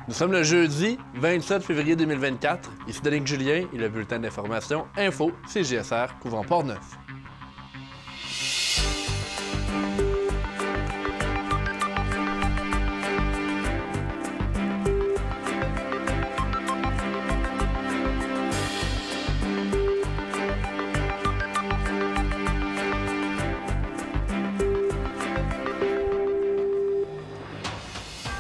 Nous sommes le jeudi 27 février 2024. Ici Danick Julien et le bulletin d'information Info CJSR couvrant Port-Neuf.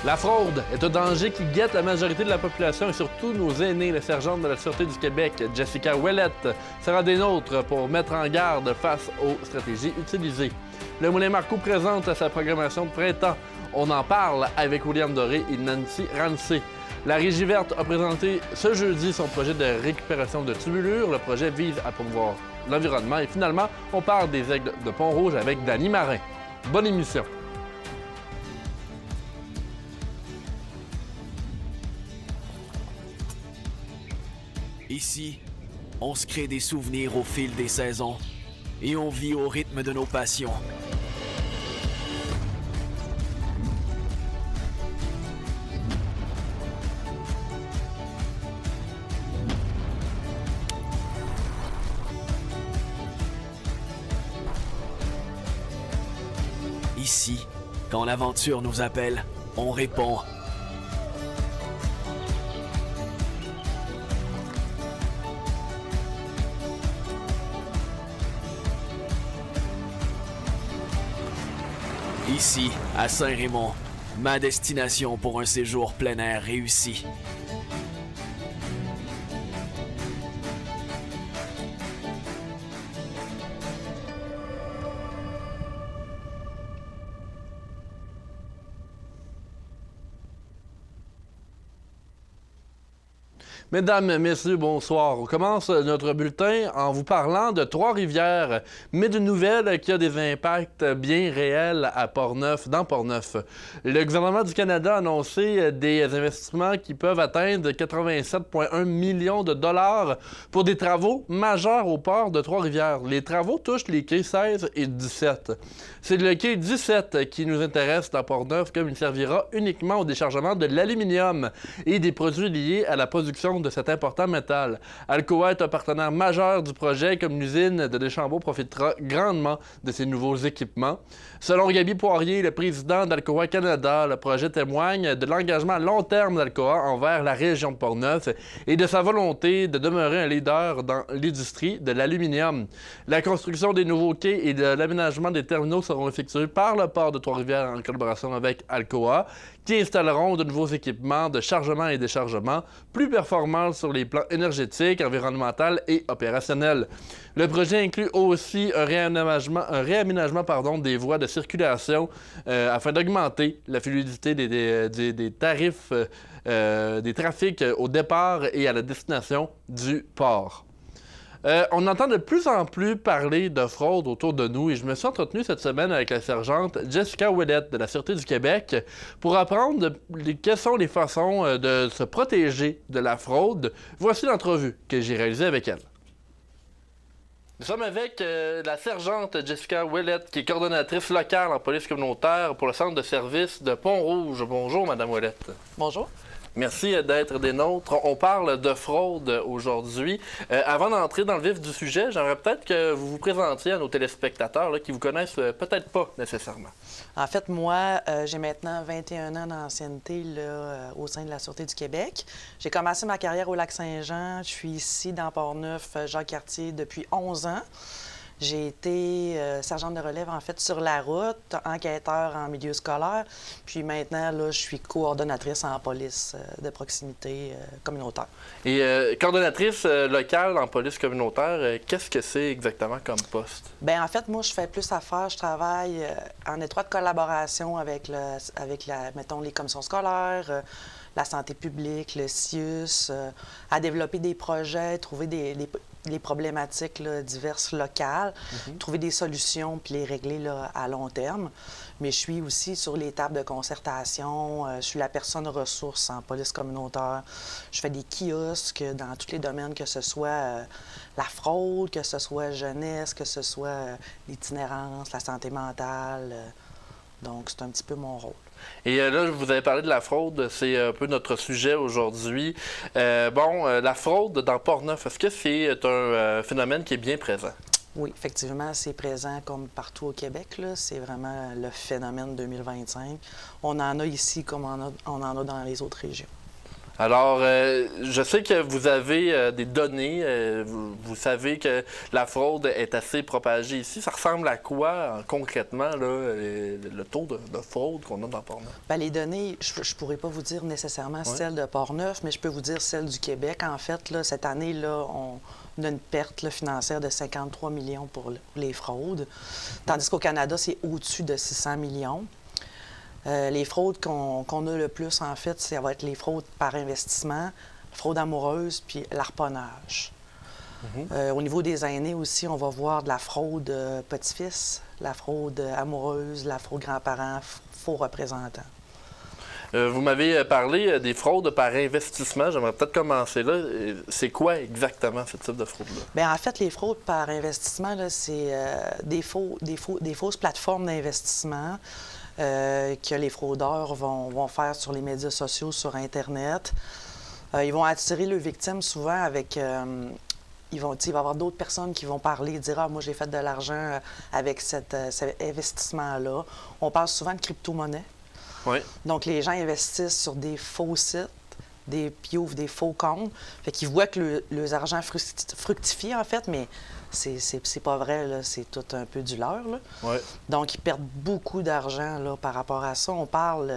La fraude est un danger qui guette la majorité de la population et surtout nos aînés. La sergente de la Sûreté du Québec, Jessica Ouellette, sera des nôtres pour mettre en garde face aux stratégies utilisées. Le Moulin Marcoux présente sa programmation de printemps. On en parle avec William Doré et Nancy Rancé. La Régie verte a présenté ce jeudi son projet de récupération de tubulure. Le projet vise à promouvoir l'environnement. Et finalement, on parle des aigles de Pont-Rouge avec Dany Marin. Bonne émission! Ici, on se crée des souvenirs au fil des saisons et on vit au rythme de nos passions. Ici, quand l'aventure nous appelle, on répond. Ici, à Saint-Raymond, ma destination pour un séjour plein air réussi. Mesdames, Messieurs, bonsoir. On commence notre bulletin en vous parlant de Trois-Rivières, mais d'une nouvelle qui a des impacts bien réels à Port-Neuf, dans Port-Neuf. Le gouvernement du Canada a annoncé des investissements qui peuvent atteindre 87,1 millions de dollars pour des travaux majeurs au port de Trois-Rivières. Les travaux touchent les quais 16 et 17. C'est le quai 17 qui nous intéresse dans Port-Neuf, comme il servira uniquement au déchargement de l'aluminium et des produits liés à la production de cet important métal. Alcoa est un partenaire majeur du projet, comme l'usine de Deschambault profitera grandement de ces nouveaux équipements. Selon Gaby Poirier, le président d'Alcoa Canada, le projet témoigne de l'engagement à long terme d'Alcoa envers la région de Port-Neuf et de sa volonté de demeurer un leader dans l'industrie de l'aluminium. La construction des nouveaux quais et de l'aménagement des terminaux seront effectués par le port de Trois-Rivières en collaboration avec Alcoa, qui installeront de nouveaux équipements de chargement et déchargement plus performants sur les plans énergétiques, environnemental et opérationnel. Le projet inclut aussi un réaménagement des voies de circulation afin d'augmenter la fluidité des tarifs des trafics au départ et à la destination du port. On entend de plus en plus parler de fraude autour de nous et je me suis entretenu cette semaine avec la sergente Jessica Ouellette de la Sûreté du Québec pour apprendre quelles sont les façons de se protéger de la fraude. Voici l'entrevue que j'ai réalisée avec elle. Nous sommes avec la sergente Jessica Ouellette, qui est coordonnatrice locale en police communautaire pour le centre de service de Pont-Rouge. Bonjour, Madame Ouellette. Bonjour. Merci d'être des nôtres. On parle de fraude aujourd'hui. Avant d'entrer dans le vif du sujet, j'aimerais peut-être que vous vous présentiez à nos téléspectateurs là, qui vous connaissent peut-être pas nécessairement. En fait, moi, j'ai maintenant 21 ans d'ancienneté au sein de la Sûreté du Québec. J'ai commencé ma carrière au Lac-Saint-Jean. Je suis ici dans Port-Neuf, Jacques-Cartier, depuis 11 ans. J'ai été sergente de relève, en fait, sur la route, enquêteur en milieu scolaire. Puis maintenant, là, je suis coordonnatrice en police de proximité communautaire. Et coordonnatrice locale en police communautaire, qu'est-ce que c'est exactement comme poste? Bien, en fait, moi, je fais plus affaire. Je travaille en étroite collaboration avec mettons, les commissions scolaires, la santé publique, le CIUS, à développer des projets, trouver les problématiques là, diverses locales, trouver des solutions puis les régler là, à long terme. Mais je suis aussi sur les tables de concertation. Je suis la personne ressource en police communautaire. Je fais des kiosques dans tous les domaines, que ce soit la fraude, que ce soit jeunesse, que ce soit l'itinérance, la santé mentale. Donc, c'est un petit peu mon rôle. Et là, vous avez parlé de la fraude, c'est un peu notre sujet aujourd'hui. La fraude dans Portneuf, est-ce que c'est un phénomène qui est bien présent? Oui, effectivement, c'est présent comme partout au Québec. C'est vraiment le phénomène 2025. On en a ici comme on en a dans les autres régions. Alors, je sais que vous avez des données. Vous savez que la fraude est assez propagée ici. Ça ressemble à quoi, concrètement, là, le taux de fraude qu'on a dans Portneuf? Bien, les données, je ne pourrais pas vous dire nécessairement celles de Portneuf, mais je peux vous dire celles du Québec. En fait, là, cette année, là, on a une perte là, financière de 53 millions pour les fraudes, tandis qu'au Canada, c'est au-dessus de 600 millions. Les fraudes qu'on a le plus, en fait, ça va être les fraudes par investissement, fraude amoureuse, puis l'arponnage. Au niveau des aînés aussi, on va voir de la fraude petit-fils, la fraude amoureuse, la fraude grands-parents, faux représentants. Vous m'avez parlé des fraudes par investissement. J'aimerais peut-être commencer là. C'est quoi exactement ce type de fraude-là? Bien, en fait, les fraudes par investissement, c'est des fausses plateformes d'investissement que les fraudeurs vont faire sur les médias sociaux, sur Internet. Ils vont attirer leurs victimes souvent avec... il va y avoir d'autres personnes qui vont parler, dire « Ah, moi, j'ai fait de l'argent avec cet investissement-là. » On parle souvent de crypto-monnaie. Oui. Donc, les gens investissent sur des faux sites, puis ils ouvrent des faux comptes. Fait qu'ils voient que leurs argent fructifie, en fait, mais c'est pas vrai, là. C'est tout un peu du leurre, là. Oui. Donc, ils perdent beaucoup d'argent, là, par rapport à ça. On parle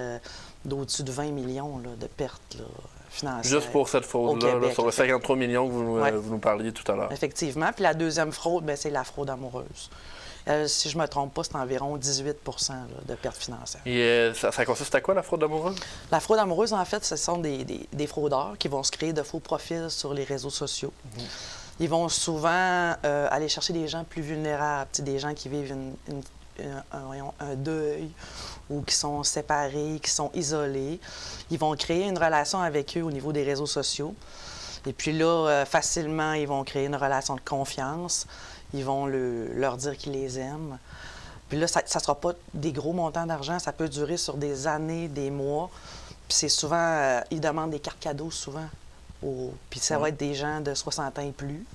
d'au-dessus de 20 millions là, de pertes là, financières. Juste pour cette fraude-là, sur les 53 millions que vous nous parliez tout à l'heure. Effectivement. Puis la deuxième fraude, bien, c'est la fraude amoureuse. Si je ne me trompe pas, c'est environ 18 là, de pertes financières. Et ça consiste à quoi, la fraude amoureuse? La fraude amoureuse, en fait, ce sont des fraudeurs qui vont se créer de faux profils sur les réseaux sociaux. Ils vont souvent aller chercher des gens plus vulnérables, des gens qui vivent un deuil ou qui sont séparés, qui sont isolés. Ils vont créer une relation avec eux au niveau des réseaux sociaux. Et puis là, facilement, ils vont créer une relation de confiance. Ils vont leur dire qu'ils les aiment. Puis là, ça ne sera pas des gros montants d'argent. Ça peut durer sur des années, des mois. Puis c'est souvent... ils demandent des cartes cadeaux, souvent. Puis ça va être des gens de 60 ans et plus.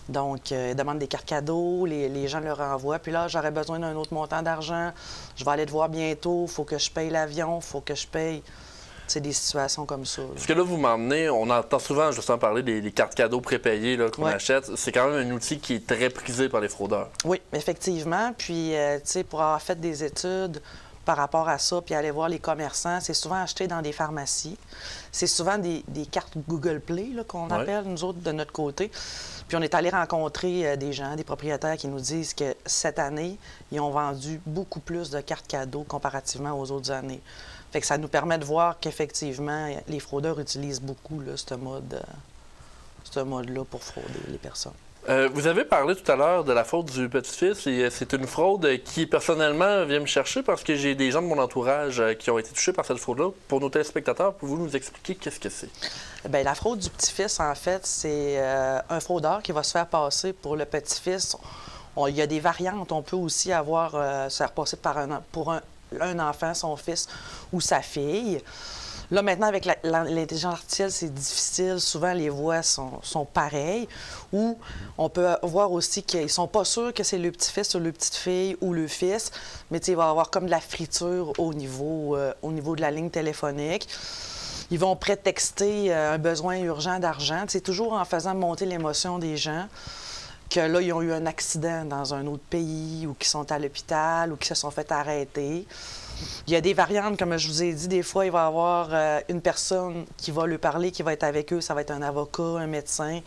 Donc, ils demandent des cartes cadeaux, les gens leur envoient. Puis là, j'aurais besoin d'un autre montant d'argent. Je vais aller te voir bientôt. Il faut que je paye l'avion. Il faut que je paye... C'est des situations comme ça. Là. Parce que là, vous m'emmenez, on entend souvent justement parler des cartes cadeaux prépayées qu'on achète. C'est quand même un outil qui est très prisé par les fraudeurs. Oui, effectivement. Puis, tu sais, pour avoir fait des études par rapport à ça, puis aller voir les commerçants, c'est souvent acheté dans des pharmacies. C'est souvent des cartes Google Play qu'on appelle, nous autres, de notre côté. Puis on est allé rencontrer des gens, des propriétaires qui nous disent que cette année, ils ont vendu beaucoup plus de cartes cadeaux comparativement aux autres années. Fait que ça nous permet de voir qu'effectivement, les fraudeurs utilisent beaucoup là, ce mode-là pour frauder les personnes. Vous avez parlé tout à l'heure de la fraude du petit-fils et c'est une fraude qui, personnellement, vient me chercher parce que j'ai des gens de mon entourage qui ont été touchés par cette fraude-là. Pour nos téléspectateurs, pouvez-vous nous expliquer qu'est-ce que c'est? Bien, la fraude du petit-fils, en fait, c'est un fraudeur qui va se faire passer pour le petit-fils. Il y a des variantes. On peut aussi se faire passer pour un enfant, son fils ou sa fille. Là, maintenant, avec l'intelligence artificielle, c'est difficile. Souvent, les voix sont pareilles. Ou on peut voir aussi qu'ils ne sont pas sûrs que c'est le petit-fils ou le petite-fille ou le fils, mais il va y avoir comme de la friture au niveau de la ligne téléphonique. Ils vont prétexter un besoin urgent d'argent. C'est toujours en faisant monter l'émotion des gens que là, ils ont eu un accident dans un autre pays ou qui sont à l'hôpital ou qui se sont fait arrêter. Il y a des variantes, comme je vous ai dit, des fois, il va y avoir une personne qui va lui parler, qui va être avec eux, ça va être un avocat, un médecin,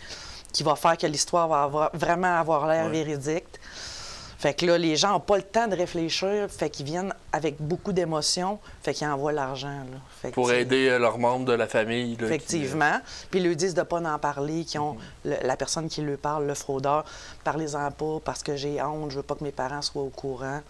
qui va faire que l'histoire va vraiment avoir l'air véridique. Fait que là, les gens n'ont pas le temps de réfléchir, fait qu'ils viennent avec beaucoup d'émotions, fait qu'ils envoient l'argent. Pour aider leurs membres de la famille. Là, effectivement. Puis ils lui disent de ne pas en parler, qui ont la personne qui lui parle, le fraudeur, parlez-en pas parce que j'ai honte, je veux pas que mes parents soient au courant.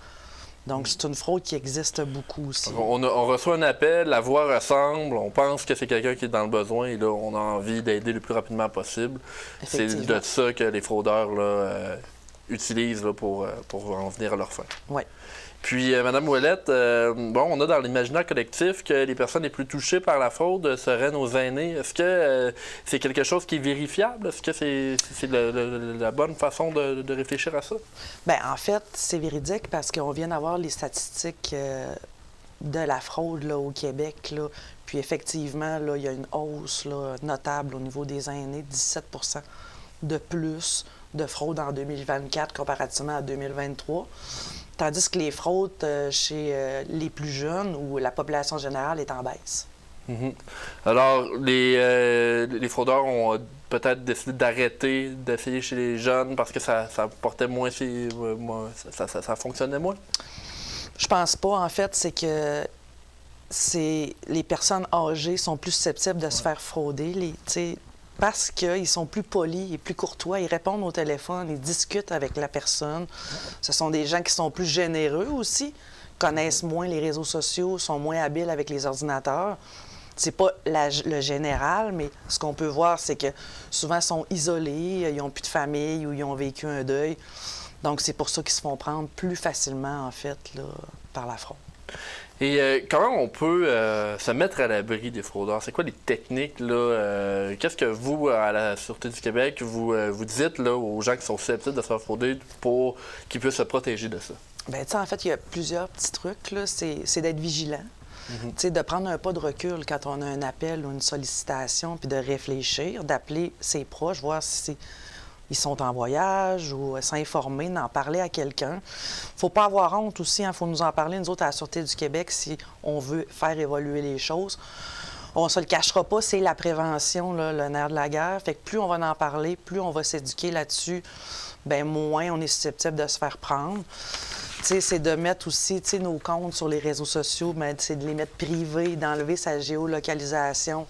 Donc, c'est une fraude qui existe beaucoup aussi. On reçoit un appel, la voix ressemble, on pense que c'est quelqu'un qui est dans le besoin et là, on a envie d'aider le plus rapidement possible. C'est de ça que les fraudeurs là, utilisent là, pour en venir à leur fin. Oui. Puis, Mme Ouellette, on a dans l'imaginaire collectif que les personnes les plus touchées par la fraude seraient nos aînés. Est-ce que c'est quelque chose qui est vérifiable? Est-ce que c'est la bonne façon de réfléchir à ça? Bien, en fait, c'est véridique parce qu'on vient d'avoir les statistiques de la fraude là, au Québec. Là. Puis effectivement, là, il y a une hausse là, notable au niveau des aînés, 17 de plus de fraude en 2024 comparativement à 2023. Tandis que les fraudes chez les plus jeunes ou la population générale est en baisse. Mm-hmm. Alors, les fraudeurs ont peut-être décidé d'arrêter d'essayer chez les jeunes parce que ça portait moins, ça fonctionnait moins? Je pense pas. En fait, c'est que les personnes âgées sont plus susceptibles de se faire frauder. Parce qu'ils sont plus polis et plus courtois, ils répondent au téléphone, ils discutent avec la personne. Ce sont des gens qui sont plus généreux aussi, connaissent moins les réseaux sociaux, sont moins habiles avec les ordinateurs. C'est pas le général, mais ce qu'on peut voir, c'est que souvent ils sont isolés, ils n'ont plus de famille ou ils ont vécu un deuil. Donc c'est pour ça qu'ils se font prendre plus facilement, en fait, là, par la fraude. Et comment on peut se mettre à l'abri des fraudeurs? C'est quoi les techniques, là? Qu'est-ce que vous, à la Sûreté du Québec, vous dites là, aux gens qui sont susceptibles de se faire frauder pour qu'ils puissent se protéger de ça? Bien, tu sais, en fait, il y a plusieurs petits trucs, là. C'est d'être vigilant. Tu sais, de prendre un pas de recul quand on a un appel ou une sollicitation, puis de réfléchir, d'appeler ses proches, voir si ils sont en voyage ou s'informer, d'en parler à quelqu'un. Faut pas avoir honte aussi, il faut nous en parler, nous autres, à la Sûreté du Québec, si on veut faire évoluer les choses. On se le cachera pas, c'est la prévention, là, le nerf de la guerre. Fait que plus on va en parler, plus on va s'éduquer là-dessus, bien moins on est susceptible de se faire prendre. C'est de mettre aussi nos comptes sur les réseaux sociaux, c'est de les mettre privés, d'enlever sa géolocalisation,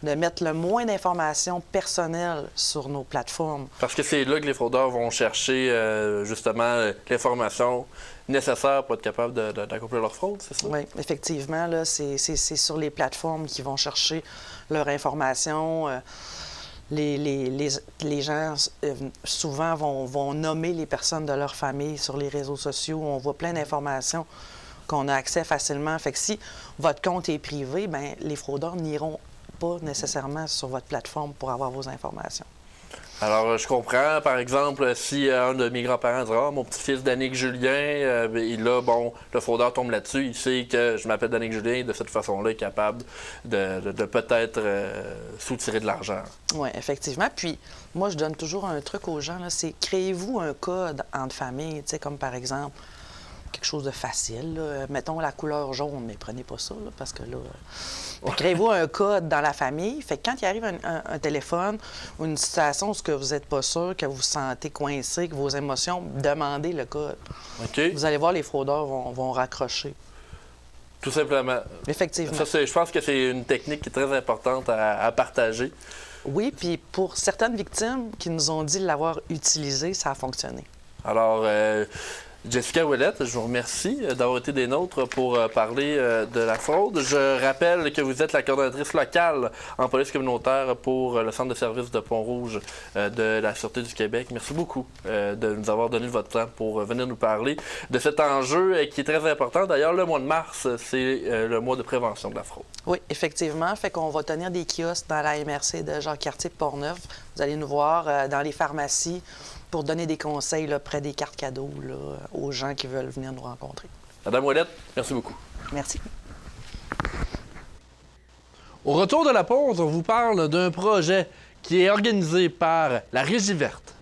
de mettre le moins d'informations personnelles sur nos plateformes. Parce que c'est là que les fraudeurs vont chercher justement l'information nécessaire pour être capable d'accomplir leur fraude, c'est ça? Oui, effectivement, là, c'est sur les plateformes qu'ils vont chercher leur information. Les gens, souvent, vont nommer les personnes de leur famille sur les réseaux sociaux. On voit plein d'informations qu'on a accès facilement. Fait que si votre compte est privé, bien, les fraudeurs n'iront pas nécessairement sur votre plateforme pour avoir vos informations. Alors, je comprends, par exemple, si un de mes grands-parents dit « Ah, mon petit-fils Danick Julien, et là, bon, le fraudeur tombe là-dessus, il sait que je m'appelle Danick Julien, et de cette façon-là, il est capable de peut-être soutirer de l'argent. » Oui, effectivement. Puis, moi, je donne toujours un truc aux gens, c'est créez-vous un code entre familles, tu sais, comme par exemple, quelque chose de facile, là. Mettons la couleur jaune, mais prenez pas ça, là, parce que là... Créez-vous un code dans la famille. Fait que quand il arrive un téléphone ou une situation où vous n'êtes pas sûr, que vous vous sentez coincé, que vos émotions, demandez le code. Okay. Vous allez voir, les fraudeurs vont raccrocher. Tout simplement. Effectivement. Ça, je pense que c'est une technique qui est très importante à partager. Oui, puis pour certaines victimes qui nous ont dit l'avoir utilisé, ça a fonctionné. Alors, Jessica Ouellette, je vous remercie d'avoir été des nôtres pour parler de la fraude. Je rappelle que vous êtes la coordonnatrice locale en police communautaire pour le centre de services de Pont-Rouge de la Sûreté du Québec. Merci beaucoup de nous avoir donné votre temps pour venir nous parler de cet enjeu qui est très important. D'ailleurs, le mois de mars, c'est le mois de prévention de la fraude. Oui, effectivement. Fait qu'on va tenir des kiosques dans la MRC de Jacques-Cartier de Portneuf. Vous allez nous voir dans les pharmacies pour donner des conseils là, près des cartes cadeaux là, aux gens qui veulent venir nous rencontrer. Madame Ouellette, merci beaucoup. Merci. Au retour de la pause, on vous parle d'un projet qui est organisé par la Régie verte.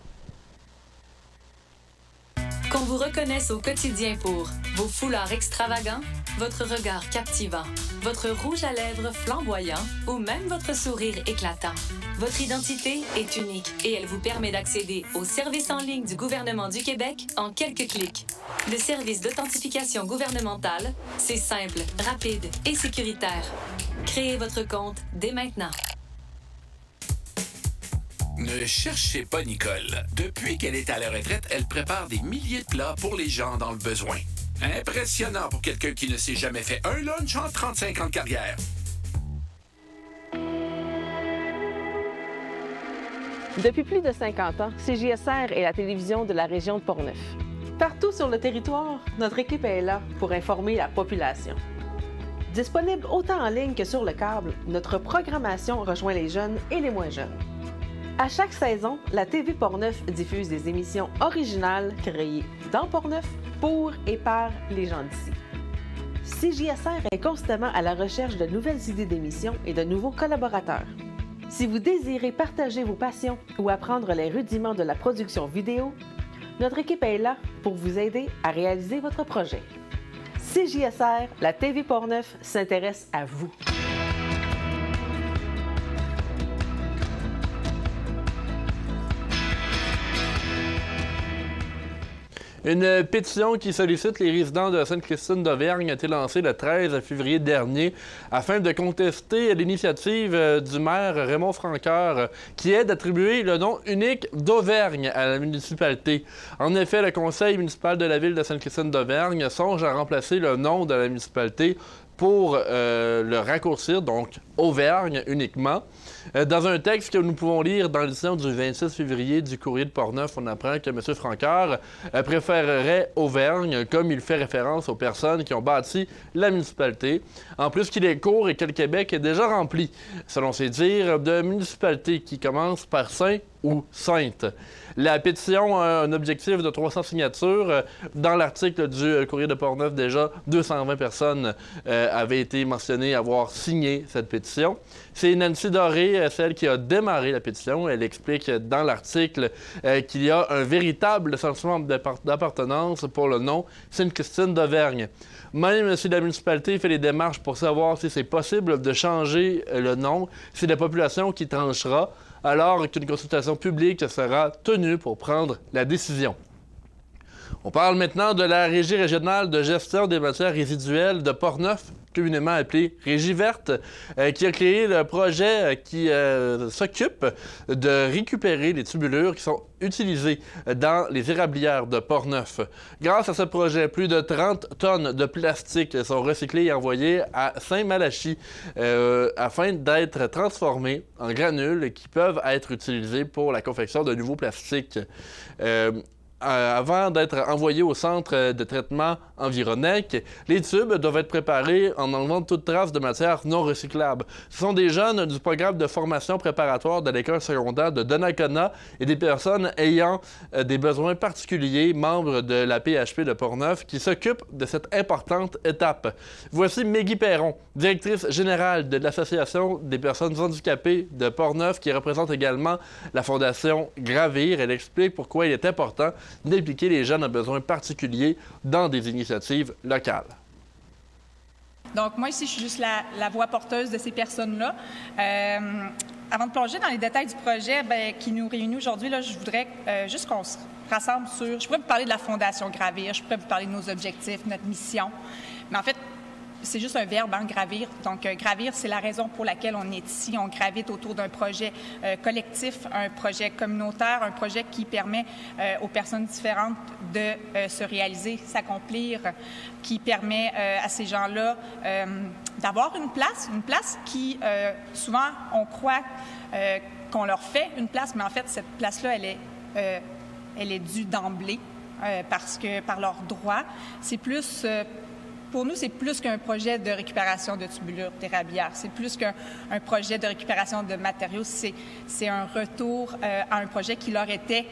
Qu'on vous reconnaisse au quotidien pour vos foulards extravagants, votre regard captivant, votre rouge à lèvres flamboyant ou même votre sourire éclatant. Votre identité est unique et elle vous permet d'accéder aux services en ligne du gouvernement du Québec en quelques clics. Le service d'authentification gouvernementale, c'est simple, rapide et sécuritaire. Créez votre compte dès maintenant. Ne cherchez pas Nicole. Depuis qu'elle est à la retraite, elle prépare des milliers de plats pour les gens dans le besoin. Impressionnant pour quelqu'un qui ne s'est jamais fait un lunch en 35 ans de carrière. Depuis plus de 50 ans, CJSR est la télévision de la région de Portneuf. Partout sur le territoire, notre équipe est là pour informer la population. Disponible autant en ligne que sur le câble, notre programmation rejoint les jeunes et les moins jeunes. À chaque saison, la TV Portneuf diffuse des émissions originales créées dans Portneuf pour et par les gens d'ici. CJSR est constamment à la recherche de nouvelles idées d'émissions et de nouveaux collaborateurs. Si vous désirez partager vos passions ou apprendre les rudiments de la production vidéo, notre équipe est là pour vous aider à réaliser votre projet. CJSR, la TV Portneuf s'intéresse à vous. Une pétition qui sollicite les résidents de Sainte-Christine d'Auvergne a été lancée le 13 février dernier afin de contester l'initiative du maire Raymond Francoeur qui est d'attribuer le nom unique d'Auvergne à la municipalité. En effet, le conseil municipal de la ville de Sainte-Christine d'Auvergne songe à remplacer le nom de la municipalité pour le raccourcir, donc Auvergne uniquement. Dans un texte que nous pouvons lire dans l'édition du 26 février du Courrier de Portneuf, on apprend que M. Francoeur préférerait Auvergne, comme il fait référence aux personnes qui ont bâti la municipalité. En plus qu'il est court et que le Québec est déjà rempli, selon ses dires, de municipalités qui commencent par Saint ou Sainte. La pétition a un objectif de 300 signatures. Dans l'article du Courrier de Portneuf, déjà 220 personnes avaient été mentionnées avoir signé cette pétition. C'est Nancy Doré, celle qui a démarré la pétition. Elle explique dans l'article qu'il y a un véritable sentiment d'appartenance pour le nom Sainte-Christine d'Auvergne. Même si la municipalité fait les démarches pour savoir si c'est possible de changer le nom, c'est la population qui tranchera, alors qu'une consultation publique sera tenue pour prendre la décision. On parle maintenant de la Régie régionale de gestion des matières résiduelles de Portneuf, communément appelée Régie verte, qui a créé le projet qui s'occupe de récupérer les tubulures qui sont utilisées dans les érablières de Portneuf. Grâce à ce projet, plus de 30 tonnes de plastique sont recyclées et envoyées à Saint-Malachie afin d'être transformées en granules qui peuvent être utilisés pour la confection de nouveaux plastiques. Avant d'être envoyés au centre de traitement Environnec, les tubes doivent être préparés en enlevant toute trace de matière non recyclable. Ce sont des jeunes du programme de formation préparatoire de l'école secondaire de Donnacona et des personnes ayant des besoins particuliers, membres de la PHP de Portneuf, qui s'occupent de cette importante étape. Voici Maggie Perron, directrice générale de l'Association des personnes handicapées de Portneuf, qui représente également la Fondation Gravir. Elle explique pourquoi il est important d'impliquer les jeunes à besoins particuliers dans des initiatives locales. Donc, moi, ici, je suis juste la voix porteuse de ces personnes-là. Avant de plonger dans les détails du projet qui nous réunit aujourd'hui, là, je voudrais juste qu'on se rassemble sur... Je pourrais vous parler de la Fondation Gravir, je pourrais vous parler de nos objectifs, notre mission. Mais en fait, c'est juste un verbe, hein, gravir. Donc, gravir, c'est la raison pour laquelle on est ici. On gravite autour d'un projet collectif, un projet communautaire, un projet qui permet aux personnes différentes de se réaliser, s'accomplir, qui permet à ces gens-là d'avoir une place qui, souvent, on croit qu'on leur fait une place, mais en fait, cette place-là, elle est due d'emblée parce que, par leurs droits, c'est plus... Pour nous, c'est plus qu'un projet de récupération de tubulures d'érablières. C'est plus qu'un projet de récupération de matériaux. C'est un retour à un projet qui leur était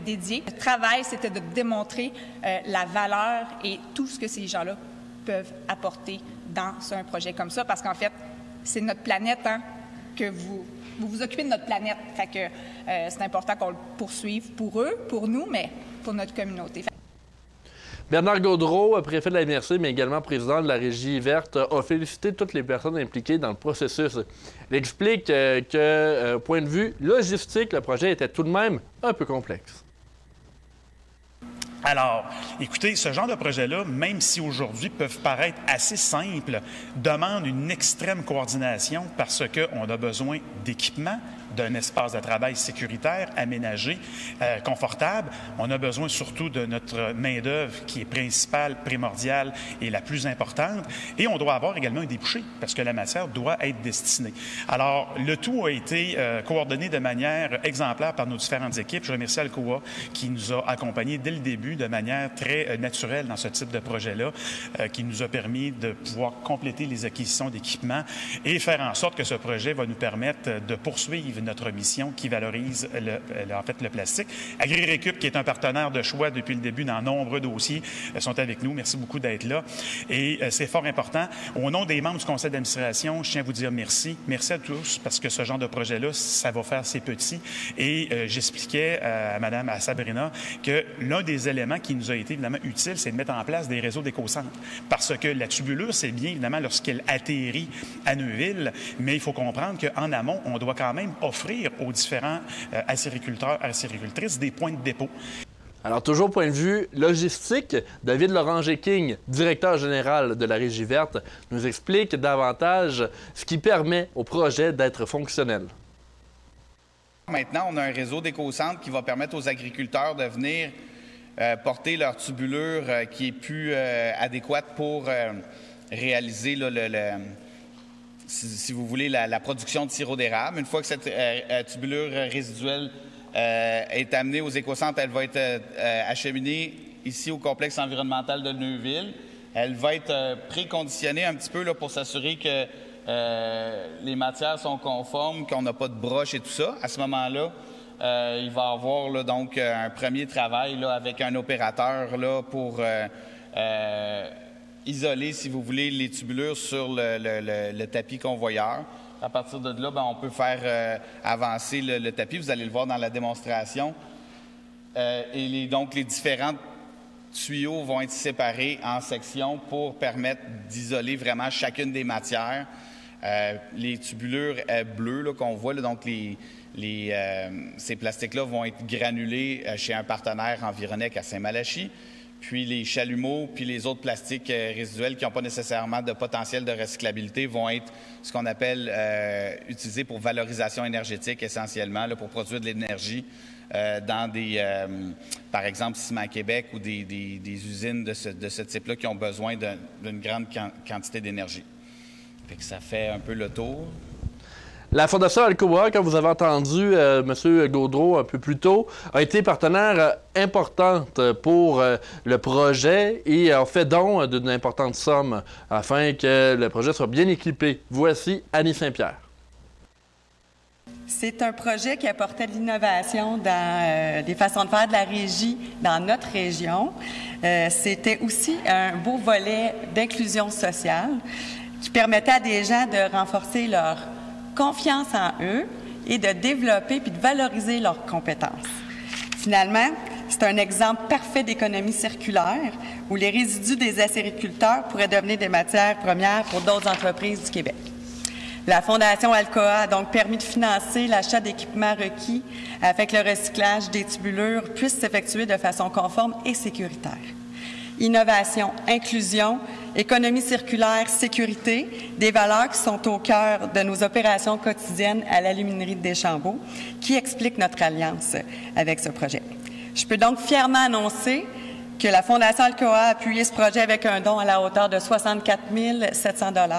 dédié. Le travail, c'était de démontrer la valeur et tout ce que ces gens-là peuvent apporter dans un projet comme ça. Parce qu'en fait, c'est notre planète, hein, que vous vous occupez de notre planète. Fait que c'est important qu'on le poursuive pour eux, pour nous, mais pour notre communauté. Bernard Gaudreau, préfet de la MRC, mais également président de la Régie verte, a félicité toutes les personnes impliquées dans le processus. Il explique que, point de vue logistique, le projet était tout de même un peu complexe. Alors, écoutez, ce genre de projet-là, même si aujourd'hui peuvent paraître assez simples, demande une extrême coordination parce qu'on a besoin d'équipements, d'un espace de travail sécuritaire, aménagé, confortable. On a besoin surtout de notre main-d'œuvre qui est principale, primordiale et la plus importante. Et on doit avoir également un débouché parce que la matière doit être destinée. Alors, le tout a été coordonné de manière exemplaire par nos différentes équipes. Je remercie Alcoa qui nous a accompagnés dès le début de manière très naturelle dans ce type de projet-là, qui nous a permis de pouvoir compléter les acquisitions d'équipements et faire en sorte que ce projet va nous permettre de poursuivre notre mission qui valorise le plastique. AgriRécup, qui est un partenaire de choix depuis le début dans nombreux dossiers, sont avec nous. Merci beaucoup d'être là. Et c'est fort important. Au nom des membres du conseil d'administration, je tiens à vous dire merci. Merci à tous parce que ce genre de projet-là, ça va faire ses petits. Et j'expliquais à Sabrina que l'un des éléments qui nous a été évidemment utile, c'est de mettre en place des réseaux d'éco-centres. Parce que la tubulure, c'est bien évidemment lorsqu'elle atterrit à Neuville, mais il faut comprendre qu'en amont, on doit quand même offrir aux différents acériculteurs, acéricultrices des points de dépôt. Alors, toujours point de vue logistique, David Loranger-King, directeur général de la Régie verte, nous explique davantage ce qui permet au projet d'être fonctionnel. Maintenant, on a un réseau d'éco-centres qui va permettre aux agriculteurs de venir porter leur tubulure qui est plus adéquate pour réaliser si vous voulez, la production de sirop d'érable. Une fois que cette tubulure résiduelle est amenée aux éco-centres, elle va être acheminée ici au complexe environnemental de Neuville. Elle va être préconditionnée un petit peu là, pour s'assurer que les matières sont conformes, qu'on n'a pas de broche et tout ça. À ce moment-là, il va y avoir là, donc un premier travail là, avec un opérateur là, pour isoler, si vous voulez, les tubulures sur le tapis convoyeur. À partir de là, on peut faire avancer le tapis. Vous allez le voir dans la démonstration. Et donc, les différents tuyaux vont être séparés en sections pour permettre d'isoler vraiment chacune des matières. Les tubulures bleues qu'on voit, là, donc ces plastiques-là vont être granulés chez un partenaire Environnec à Saint-Malachie. Puis les chalumeaux, puis les autres plastiques résiduels qui n'ont pas nécessairement de potentiel de recyclabilité vont être ce qu'on appelle utilisés pour valorisation énergétique essentiellement, là, pour produire de l'énergie dans des, par exemple, Ciment Québec ou des usines de ce type-là qui ont besoin d'une grande quantité d'énergie. Fait que ça fait un peu le tour. La Fondation Alcoa, comme vous avez entendu M. Gaudreau un peu plus tôt, a été partenaire importante pour le projet et a fait don d'une importante somme afin que le projet soit bien équipé. Voici Annie Saint-Pierre. C'est un projet qui apportait de l'innovation dans les façons de faire de la régie dans notre région. C'était aussi un beau volet d'inclusion sociale qui permettait à des gens de renforcer leur confiance en eux et de développer puis de valoriser leurs compétences. Finalement, c'est un exemple parfait d'économie circulaire où les résidus des acériculteurs pourraient devenir des matières premières pour d'autres entreprises du Québec. La Fondation Alcoa a donc permis de financer l'achat d'équipements requis afin que le recyclage des tubulures puisse s'effectuer de façon conforme et sécuritaire. Innovation, inclusion, économie circulaire, sécurité, des valeurs qui sont au cœur de nos opérations quotidiennes à l'aluminerie de Deschambault, qui expliquent notre alliance avec ce projet. Je peux donc fièrement annoncer que la Fondation Alcoa a appuyé ce projet avec un don à la hauteur de 64 700 $.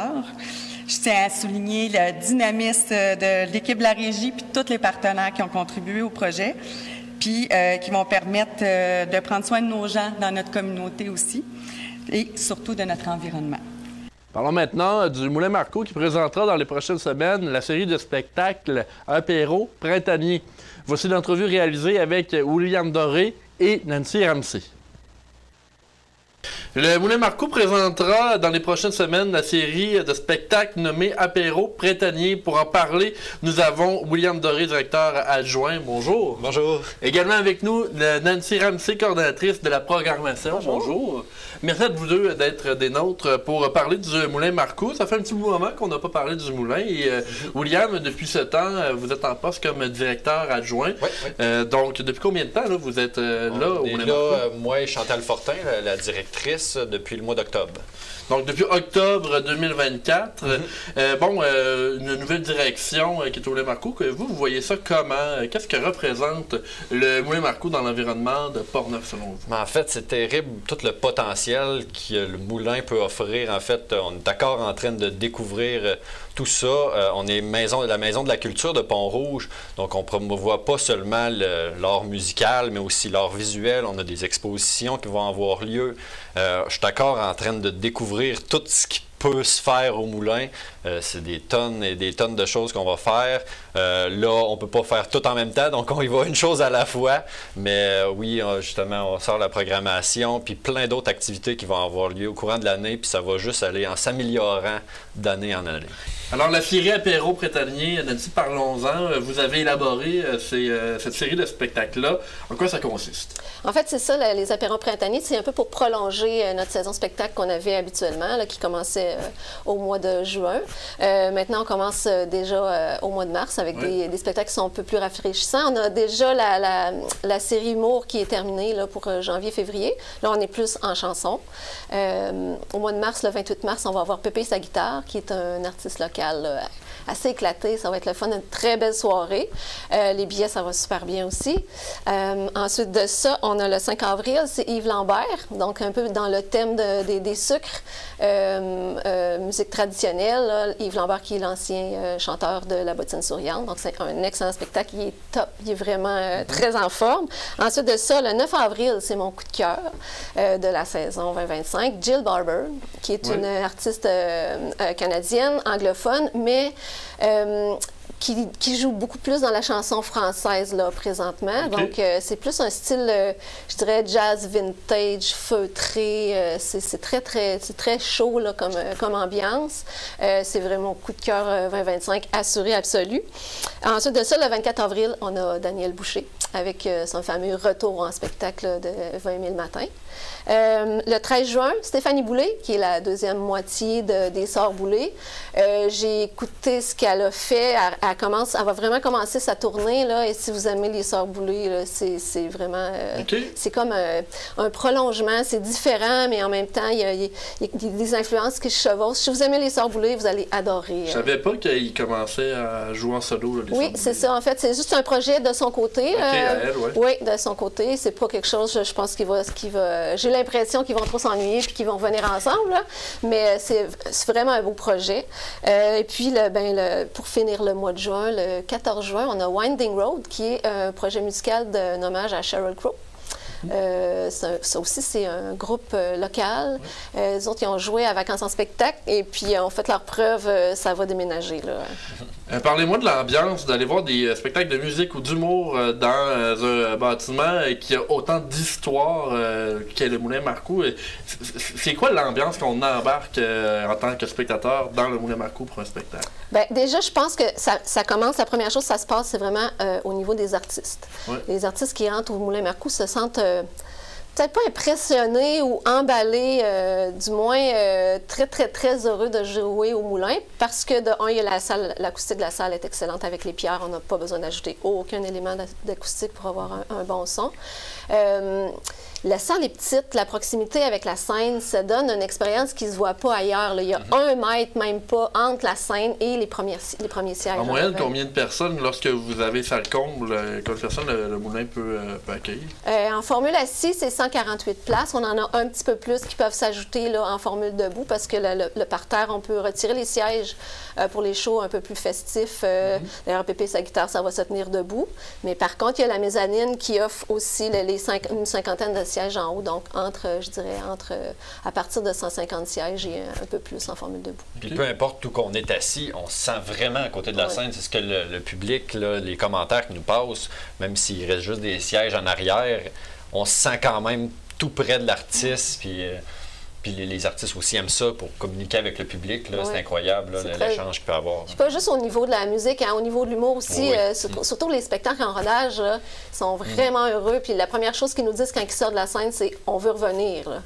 Je tiens à souligner le dynamisme de l'équipe de la Régie puis tous les partenaires qui ont contribué au projet, puis qui vont permettre de prendre soin de nos gens dans notre communauté aussi, et surtout de notre environnement. Parlons maintenant du Moulin Marco qui présentera dans les prochaines semaines la série de spectacles Apéro printanier. Voici l'entrevue réalisée avec William Doré et Nancy Ramsey. Le Moulin Marco présentera dans les prochaines semaines la série de spectacles nommée Apéro printanier. Pour en parler, nous avons William Doré, directeur adjoint. Bonjour. Bonjour. Également avec nous, Nancy Ramsey, coordonnatrice de la programmation. Bonjour. Merci à vous deux d'être des nôtres pour parler du Moulin Marco. Ça fait un petit moment qu'on n'a pas parlé du Moulin. Et William, depuis ce temps, vous êtes en poste comme directeur adjoint. Oui. Donc, depuis combien de temps là, vous êtes là au Moulin Marco? Moi et Chantal Fortin, la directrice, collaboratrice depuis le mois d'octobre. Donc, depuis octobre 2024, une nouvelle direction qui est au Moulin Marcoux. Vous voyez ça comment? Qu'est-ce que représente le Moulin Marcoux dans l'environnement de Portneuf, selon vous? En fait, c'est terrible, tout le potentiel que le moulin peut offrir. En fait, on est encore en train de découvrir tout ça. On est la maison de la culture de Pont-Rouge, donc on ne promouvoit pas seulement l'art musical, mais aussi l'art visuel. On a des expositions qui vont avoir lieu. Je suis encore en train de découvrir tout ce qui peut se faire au moulin. C'est des tonnes et des tonnes de choses qu'on va faire. Là, on ne peut pas faire tout en même temps, donc on y va une chose à la fois. Mais oui, justement, on sort la programmation, puis plein d'autres activités qui vont avoir lieu au courant de l'année, puis ça va juste aller en s'améliorant d'année en année. Alors, la série Apéro Printanier, Nancy, parlons-en. Vous avez élaboré cette série de spectacles-là. En quoi ça consiste? En fait, c'est ça, les apéros printaniers. C'est un peu pour prolonger notre saison spectacle qu'on avait habituellement, là, qui commençait au mois de juin. Maintenant, on commence déjà au mois de mars avec des spectacles qui sont un peu plus rafraîchissants. On a déjà la série humour qui est terminée là, pour janvier-février. Là, on est plus en chanson. Au mois de mars, le 28 mars, on va avoir Pépé sa guitare, qui est un artiste local là, assez éclaté. Ça va être le fun, une très belle soirée. Les billets, ça va super bien aussi. Ensuite de ça, on a le 5 avril, c'est Yves Lambert, donc un peu dans le thème des sucres, musique traditionnelle. Là. Yves Lambert qui est l'ancien chanteur de La Bottine Souriante, donc c'est un excellent spectacle, il est top, il est vraiment très en forme. Ensuite de ça, le 9 avril, c'est mon coup de cœur de la saison 2025, Jill Barber, qui est une artiste canadienne, anglophone, mais qui joue beaucoup plus dans la chanson française là, présentement. Okay. Donc, c'est plus un style, je dirais, jazz vintage, feutré. C'est très chaud là, comme ambiance. C'est vraiment coup de cœur 2025 assuré, absolu. Ensuite de ça, le 24 avril, on a Daniel Boucher avec son fameux retour en spectacle de 20 000 matins. Le 13 juin, Stéphanie Boulay, qui est la deuxième moitié des Sœurs Boulay. J'ai écouté ce qu'elle a fait. Elle va vraiment commencer sa tournée, là, et si vous aimez les Sœurs Boulay, c'est vraiment... C'est comme un prolongement. C'est différent, mais en même temps, il y a des influences qui se chevauchent. Si vous aimez les Sœurs Boulay, vous allez adorer. Je savais pas qu'il commençait à jouer en solo. Là, oui, c'est ça. En fait, c'est juste un projet de son côté. À elle, ouais. Oui, de son côté. C'est pas quelque chose, je pense, qui va... J'ai l'impression qu'ils vont trop s'ennuyer et qu'ils vont venir ensemble, là. Mais c'est vraiment un beau projet. Et puis, pour finir le mois de juin, le 14 juin, on a Winding Road, qui est un projet musical d'un hommage à Sheryl Crow. Ça aussi, c'est un groupe local. Les autres, ils ont joué à Vacances en spectacle et puis ont fait leur preuve, ça va déménager. Là. Parlez-moi de l'ambiance d'aller voir des spectacles de musique ou d'humour dans un bâtiment qui a autant d'histoire qu'est le Moulin Marcoux. C'est quoi l'ambiance qu'on embarque en tant que spectateur dans le Moulin Marcoux pour un spectacle? Bien, déjà, je pense que ça commence, la première chose, ça se passe, c'est vraiment au niveau des artistes. Ouais. Les artistes qui rentrent au Moulin Marcoux se sentent peut-être pas impressionnés ou emballés, du moins très, très, très heureux de jouer au Moulin parce que, de un, il y a la salle, l'acoustique de la salle est excellente avec les pierres. On n'a pas besoin d'ajouter aucun élément d'acoustique pour avoir un bon son. La salle est petite, la proximité avec la scène, ça donne une expérience qui ne se voit pas ailleurs. Là. Il y a 1 mètre, même pas, entre la scène et les premiers sièges. En moyenne, combien de personnes, lorsque vous avez salle comble, combien de personnes le Moulin peut accueillir? En formule assis, c'est 148 places. On en a un petit peu plus qui peuvent s'ajouter là, en formule debout parce que le parterre, on peut retirer les sièges pour les shows un peu plus festifs. D'ailleurs, Pépé sa guitare, ça va se tenir debout. Mais par contre, il y a la mezzanine qui offre aussi une cinquantaine de sièges en haut, donc à partir de 150 sièges et un peu plus en formule debout. Puis peu importe où qu'on est assis, on se sent vraiment à côté de la scène. C'est ce que le public, là, les commentaires qui nous passent, même s'il reste juste des sièges en arrière, on se sent quand même tout près de l'artiste. Puis Puis les artistes aussi aiment ça pour communiquer avec le public. Là, c'est incroyable l'échange qu'il peut y avoir. C'est pas juste au niveau de la musique, hein, au niveau de l'humour aussi. Surtout les spectacles en rodage là, sont vraiment heureux. Puis la première chose qu'ils nous disent quand ils sortent de la scène, c'est « on veut revenir ».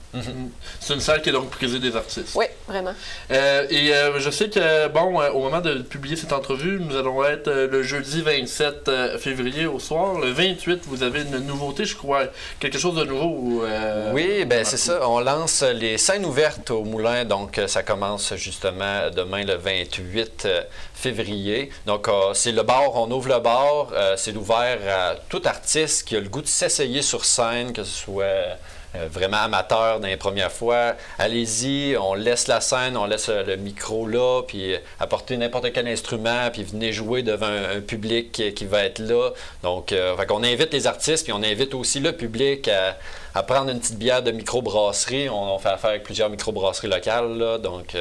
C'est une salle qui est donc prisée des artistes. Oui, vraiment. Je sais que, au moment de publier cette entrevue, nous allons être le jeudi 27 février au soir. Le 28, vous avez une nouveauté, je crois. Quelque chose de nouveau. Oui, bien c'est ça. On lance les scènes ouvertes au Moulin. Donc, ça commence justement demain, le 28 février. Donc, c'est le bar. On ouvre le bar. C'est ouvert à tout artiste qui a le goût de s'essayer sur scène, que ce soit vraiment amateur dans les premières fois. Allez-y, on laisse la scène, on laisse le micro là, puis apporter n'importe quel instrument, puis venez jouer devant un public qui va être là. Donc, on invite les artistes, puis on invite aussi le public à prendre une petite bière de microbrasserie. On fait affaire avec plusieurs microbrasseries locales, là, donc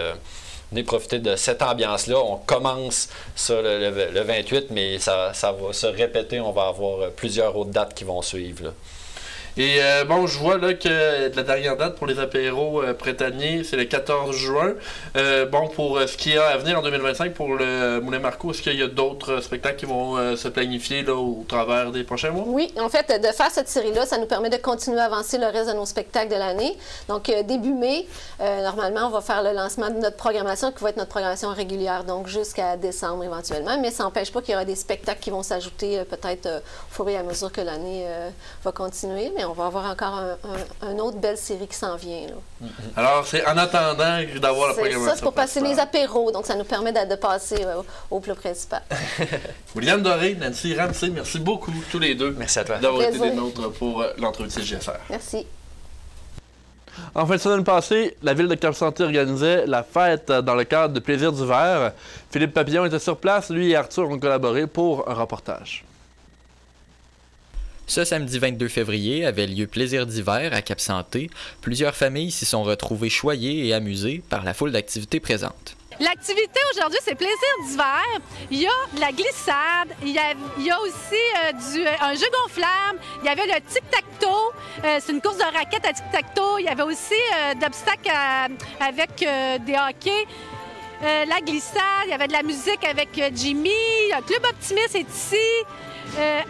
venez profiter de cette ambiance-là. On commence ça le 28, mais ça va se répéter. On va avoir plusieurs autres dates qui vont suivre, là. Et je vois là que la dernière date pour les apéros printaniers, c'est le 14 juin. Pour ce qui est à venir en 2025 pour le Moulin Marcoux, est-ce qu'il y a d'autres spectacles qui vont se planifier là, au travers des prochains mois? Oui, en fait, de faire cette série-là, ça nous permet de continuer à avancer le reste de nos spectacles de l'année. Donc, début mai, normalement, on va faire le lancement de notre programmation qui va être notre programmation régulière, donc jusqu'à décembre éventuellement. Mais ça n'empêche pas qu'il y aura des spectacles qui vont s'ajouter peut-être au fur et à mesure que l'année va continuer. Mais on va avoir encore une autre belle série qui s'en vient. Là. Alors, c'est en attendant d'avoir la programmation. Ça, c'est pour passer les apéros, donc ça nous permet de passer au plat principal. William Doré, Nancy Ramsey, merci beaucoup tous les deux. Merci à toi. D'avoir été des nôtres pour l'entrevue de CJSR. Merci. En fin de semaine passée, la ville de Cap-Santé organisait la fête dans le cadre de Plaisir d'hiver. Philippe Papillon était sur place, lui et Arthur ont collaboré pour un reportage. Ce samedi 22 février avait lieu Plaisir d'hiver à Cap-Santé. Plusieurs familles s'y sont retrouvées choyées et amusées par la foule d'activités présentes. L'activité aujourd'hui, c'est Plaisir d'hiver. Il y a de la glissade, il y a aussi un jeu gonflable, il y avait le tic-tac-toe, c'est une course de raquettes à tic-tac-toe, il y avait aussi d'obstacles avec des hockey. La glissade, il y avait de la musique avec Jimmy, le Club Optimiste est ici.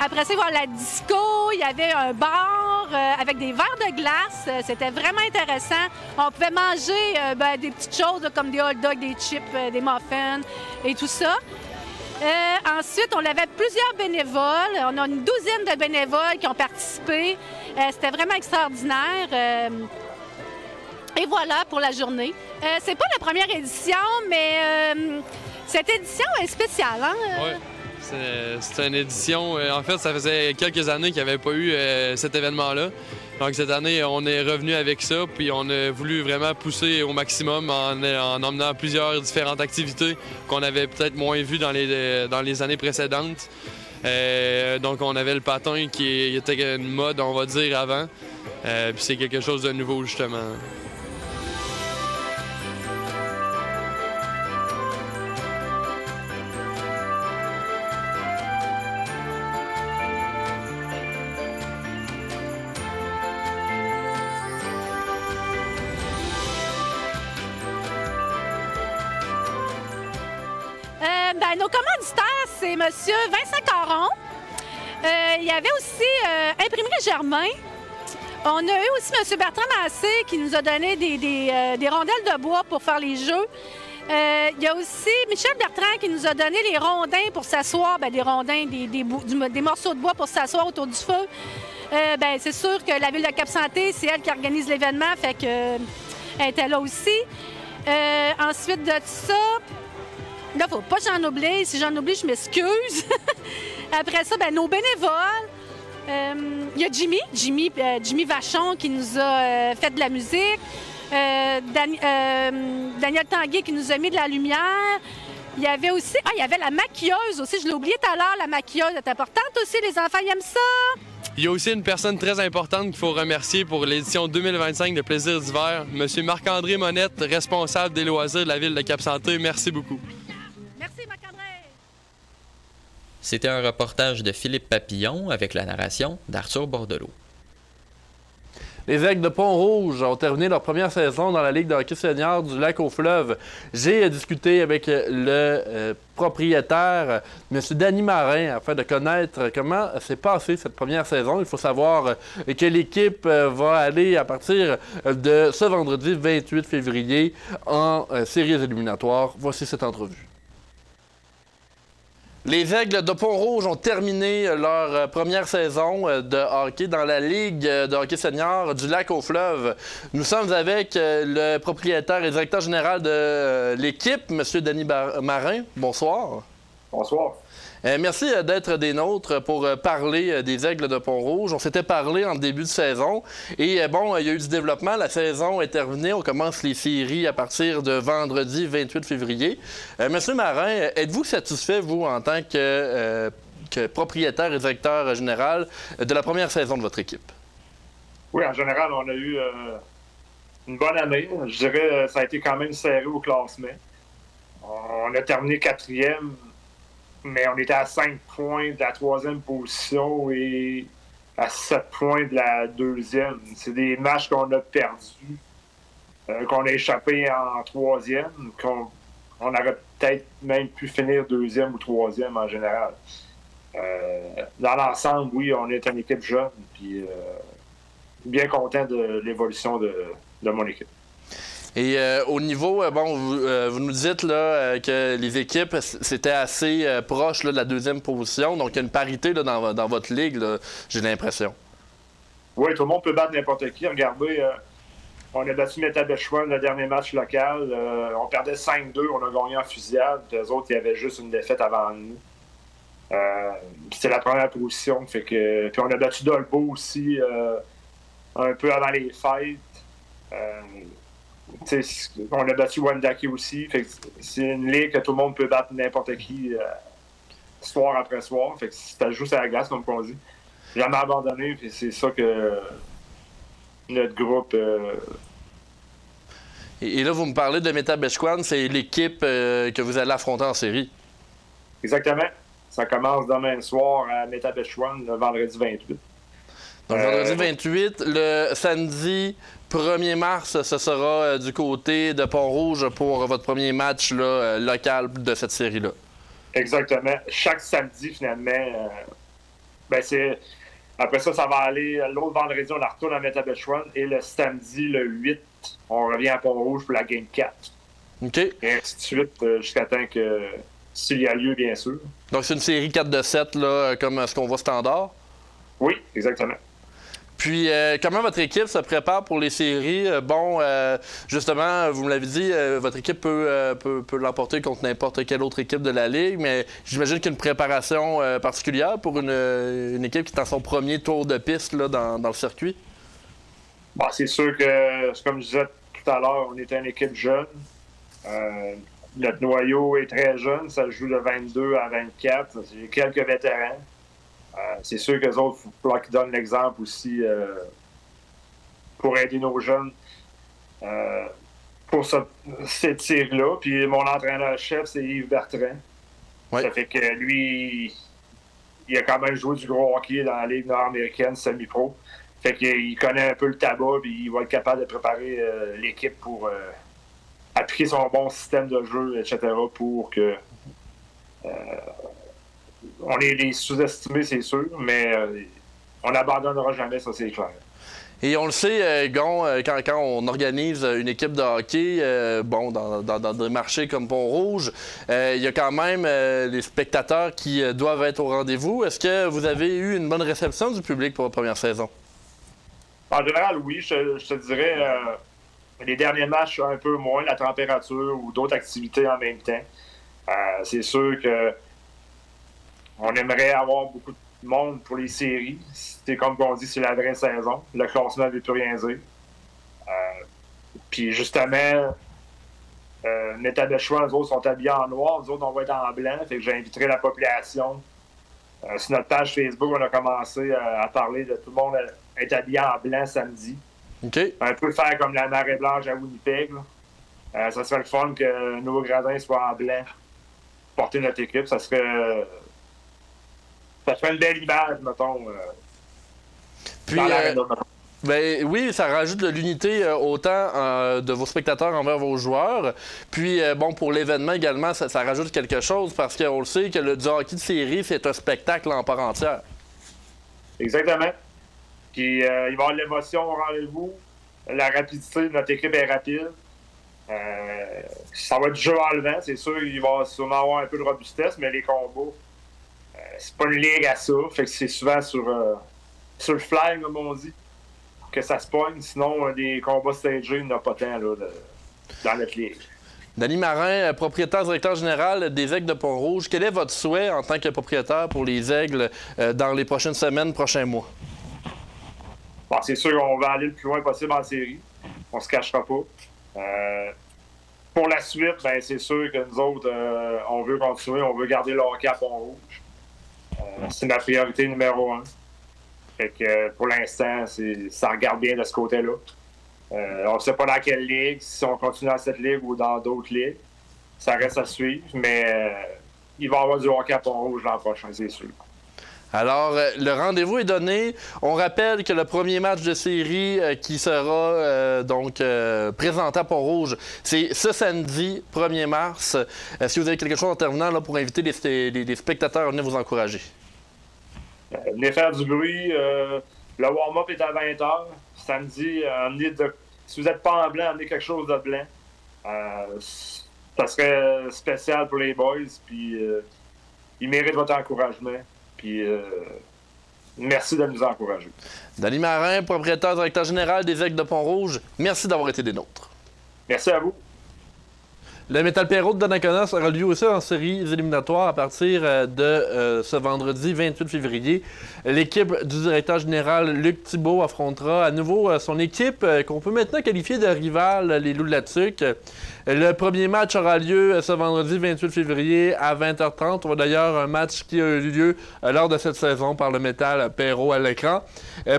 Après ça, il va y avoir la disco, il y avait un bar avec des verres de glace. C'était vraiment intéressant. On pouvait manger des petites choses là, comme des hot dogs, des chips, des muffins et tout ça. Ensuite, on avait plusieurs bénévoles. On a une douzaine de bénévoles qui ont participé. C'était vraiment extraordinaire. Et voilà pour la journée. C'est pas la première édition, mais cette édition est spéciale. Hein? Oui. C'est une édition, en fait, ça faisait quelques années qu'il n'y avait pas eu cet événement-là. Donc cette année, on est revenu avec ça, puis on a voulu vraiment pousser au maximum en emmenant plusieurs différentes activités qu'on avait peut-être moins vues dans les années précédentes. Donc on avait le patin qui était une mode, on va dire, avant. Puis c'est quelque chose de nouveau, justement. Nos commanditaires, c'est M. Vincent Caron. Il y avait aussi Imprimerie Germain. On a eu aussi M. Bertrand Massé qui nous a donné des rondelles de bois pour faire les jeux. Il y a aussi Michel Bertrand qui nous a donné les rondins pour s'asseoir, des rondins, des morceaux de bois pour s'asseoir autour du feu. C'est sûr que la Ville de Cap-Santé, c'est elle qui organise l'événement, fait que elle était là aussi. Ensuite de ça... Là, il ne faut pas que j'en oublie. Si j'en oublie, je m'excuse. Après ça, nos bénévoles. Il y a Jimmy Vachon qui nous a fait de la musique. Daniel Tanguay qui nous a mis de la lumière. Il y avait aussi... il y avait la maquilleuse aussi. Je l'ai oublié tout à l'heure, la maquilleuse est importante aussi. Les enfants, ils aiment ça. Il y a aussi une personne très importante qu'il faut remercier pour l'édition 2025 de Plaisir d'hiver, M. Marc-André Monette, responsable des loisirs de la Ville de Cap-Santé. Merci beaucoup. Merci, Marc-André. C'était un reportage de Philippe Papillon avec la narration d'Arthur Bordelot. Les Aigles de Pont-Rouge ont terminé leur première saison dans la Ligue de hockey senior du Lac-aux-Fleuves. J'ai discuté avec le propriétaire, M. Danny Marin, afin de connaître comment s'est passée cette première saison. Il faut savoir que l'équipe va aller à partir de ce vendredi 28 février en séries éliminatoires. Voici cette entrevue. Les Aigles de Pont-Rouge ont terminé leur première saison de hockey dans la Ligue de hockey senior du Lac-aux-Fleuves. Nous sommes avec le propriétaire et directeur général de l'équipe, M. Danny Marin. Bonsoir. Bonsoir. Merci d'être des nôtres pour parler des Aigles de Pont-Rouge. On s'était parlé en début de saison et bon, il y a eu du développement. La saison est terminée. On commence les séries à partir de vendredi 28 février. Monsieur Marin, êtes-vous satisfait, vous, en tant que propriétaire et directeur général, de la première saison de votre équipe? Oui, en général, on a eu une bonne année. Je dirais que ça a été quand même serré au classement. On a terminé 4e. Mais on était à 5 points de la 3e position et à 7 points de la 2e. C'est des matchs qu'on a perdus, qu'on a échappé en 3e, qu'on aurait peut-être même pu finir 2e ou 3e en général. Dans l'ensemble, oui, on est une équipe jeune, puis bien content de l'évolution de mon équipe. Et au niveau, bon, vous nous dites là, que les équipes, c'était assez proche là, de la 2e position. Donc, il y a une parité là, dans votre ligue, j'ai l'impression. Oui, tout le monde peut battre n'importe qui. Regardez, on a battu Métabetchouan le dernier match local. On perdait 5-2, on a gagné en fusillade. Les autres, il y avait juste une défaite avant nous. C'était la première position. Fait que, puis on a battu Dolbeau aussi un peu avant les fêtes. On a battu Wendake aussi. C'est une ligue que tout le monde peut battre n'importe qui soir après soir. Fait que ça joue sur la glace, comme on dit. Jamais abandonné. C'est ça que notre groupe... Et là, vous me parlez de Métabetchouan, c'est l'équipe que vous allez affronter en série. Exactement. Ça commence demain soir à Métabetchouan, le vendredi 28. Donc, vendredi 28, le samedi 1er mars, ce sera du côté de Pont-Rouge pour votre premier match là, local de cette série-là. Exactement. Chaque samedi, finalement, après ça, ça va aller. L'autre vendredi, on la retourne à Métabetchouan et le samedi, le 8, on revient à Pont-Rouge pour la Game 4. OK. Et ainsi de suite, jusqu'à temps que, s'il y a lieu, bien sûr. Donc, c'est une série 4 de 7, là, comme ce qu'on voit standard? Oui, exactement. Puis, comment votre équipe se prépare pour les séries? Justement, vous me l'avez dit, votre équipe peut l'emporter contre n'importe quelle autre équipe de la Ligue, mais j'imagine qu'il y a une préparation particulière pour une équipe qui est dans son premier tour de piste là, dans le circuit? Bon, c'est sûr que, comme je disais tout à l'heure, on est une équipe jeune. Notre noyau est très jeune, ça joue de 22 à 24. J'ai quelques vétérans. C'est sûr qu'eux autres, il faut falloir qu'ils donnent l'exemple aussi pour aider nos jeunes pour cette série-là. Puis mon entraîneur-chef, c'est Yves Bertrand. Ouais. Ça fait que lui, il a quand même joué du gros hockey dans la Ligue nord-américaine semi-pro. Fait qu'il connaît un peu le tabac, puis il va être capable de préparer l'équipe pour appliquer son bon système de jeu, etc., pour que... on est les sous-estimés, c'est sûr, mais on n'abandonnera jamais, ça, c'est clair. Et on le sait, Gon, quand on organise une équipe de hockey, dans des marchés comme Pont-Rouge, il y a quand même les spectateurs qui doivent être au rendez-vous. Est-ce que vous avez eu une bonne réception du public pour votre première saison? En général, oui. Je te dirais, les derniers matchs, un peu moins, la température ou d'autres activités en même temps. C'est sûr que on aimerait avoir beaucoup de monde pour les séries. C'est comme on dit, c'est la vraie saison. Le classement ne veut plus rien dire. Puis justement, Métabetchouan, les autres sont habillés en noir, les autres, on va être en blanc. Fait que j'inviterai la population. Sur notre page Facebook, on a commencé à parler de tout le monde être habillé en blanc samedi. Okay. Un peu faire comme la marée blanche à Winnipeg. Ça serait le fun que nos gradins soient en blanc. Porter notre équipe, ça serait une belle image, mettons. Puis, Ben oui, ça rajoute de l'unité autant de vos spectateurs envers vos joueurs. Puis, bon, pour l'événement également, ça rajoute quelque chose parce qu'on le sait que du hockey de série, c'est un spectacle en part entière. Exactement. Puis, il va y avoir l'émotion au rendez-vous. La rapidité de notre équipe est rapide. Ça va être du jeu enlevant. C'est sûr qu'il va sûrement avoir un peu de robustesse, mais les combats, c'est pas une ligue à ça. Fait que c'est souvent sur le fly, comme on dit, que ça se pogne. Sinon, des combats stagés, il n'y en a pas tant là, dans notre ligue. Danny Marin, propriétaire, directeur général des Aigles de Pont-Rouge. Quel est votre souhait en tant que propriétaire pour les Aigles dans les prochaines semaines, prochains mois? Bon, c'est sûr qu'on va aller le plus loin possible en série. On se cachera pas. Pour la suite, ben, c'est sûr que nous autres, on veut continuer, on veut garder le hockey à Pont-Rouge. C'est ma priorité numéro 1. Fait que pour l'instant, ça regarde bien de ce côté-là. On ne sait pas dans quelle ligue, si on continue dans cette ligue ou dans d'autres ligues. Ça reste à suivre, mais il va y avoir du hockey à Pont-Rouge l'an prochain, c'est sûr. Alors, le rendez-vous est donné. On rappelle que le premier match de série qui sera présenté à Pont-Rouge, c'est ce samedi 1er mars. Est-ce que vous avez quelque chose en terminant là, pour inviter les spectateurs à venir vous encourager? Venez faire du bruit. Le warm-up est à 20h. Samedi, si vous n'êtes pas en blanc, amenez quelque chose de blanc. Ça serait spécial pour les boys. Puis, ils méritent votre encouragement. Puis, merci de nous encourager. Danny Marin, propriétaire, directeur général des Aigles de Pont-Rouge, merci d'avoir été des nôtres. Merci à vous. Le Metal Perrault de Donnacona sera lieu aussi en séries éliminatoires à partir de ce vendredi 28 février. L'équipe du directeur général Luc Thibault affrontera à nouveau son équipe qu'on peut maintenant qualifier de rivale, les Loups de la Tuque. Le premier match aura lieu ce vendredi 28 février à 20h30. On voit d'ailleurs un match qui a eu lieu lors de cette saison par le Metal Perrault à l'écran.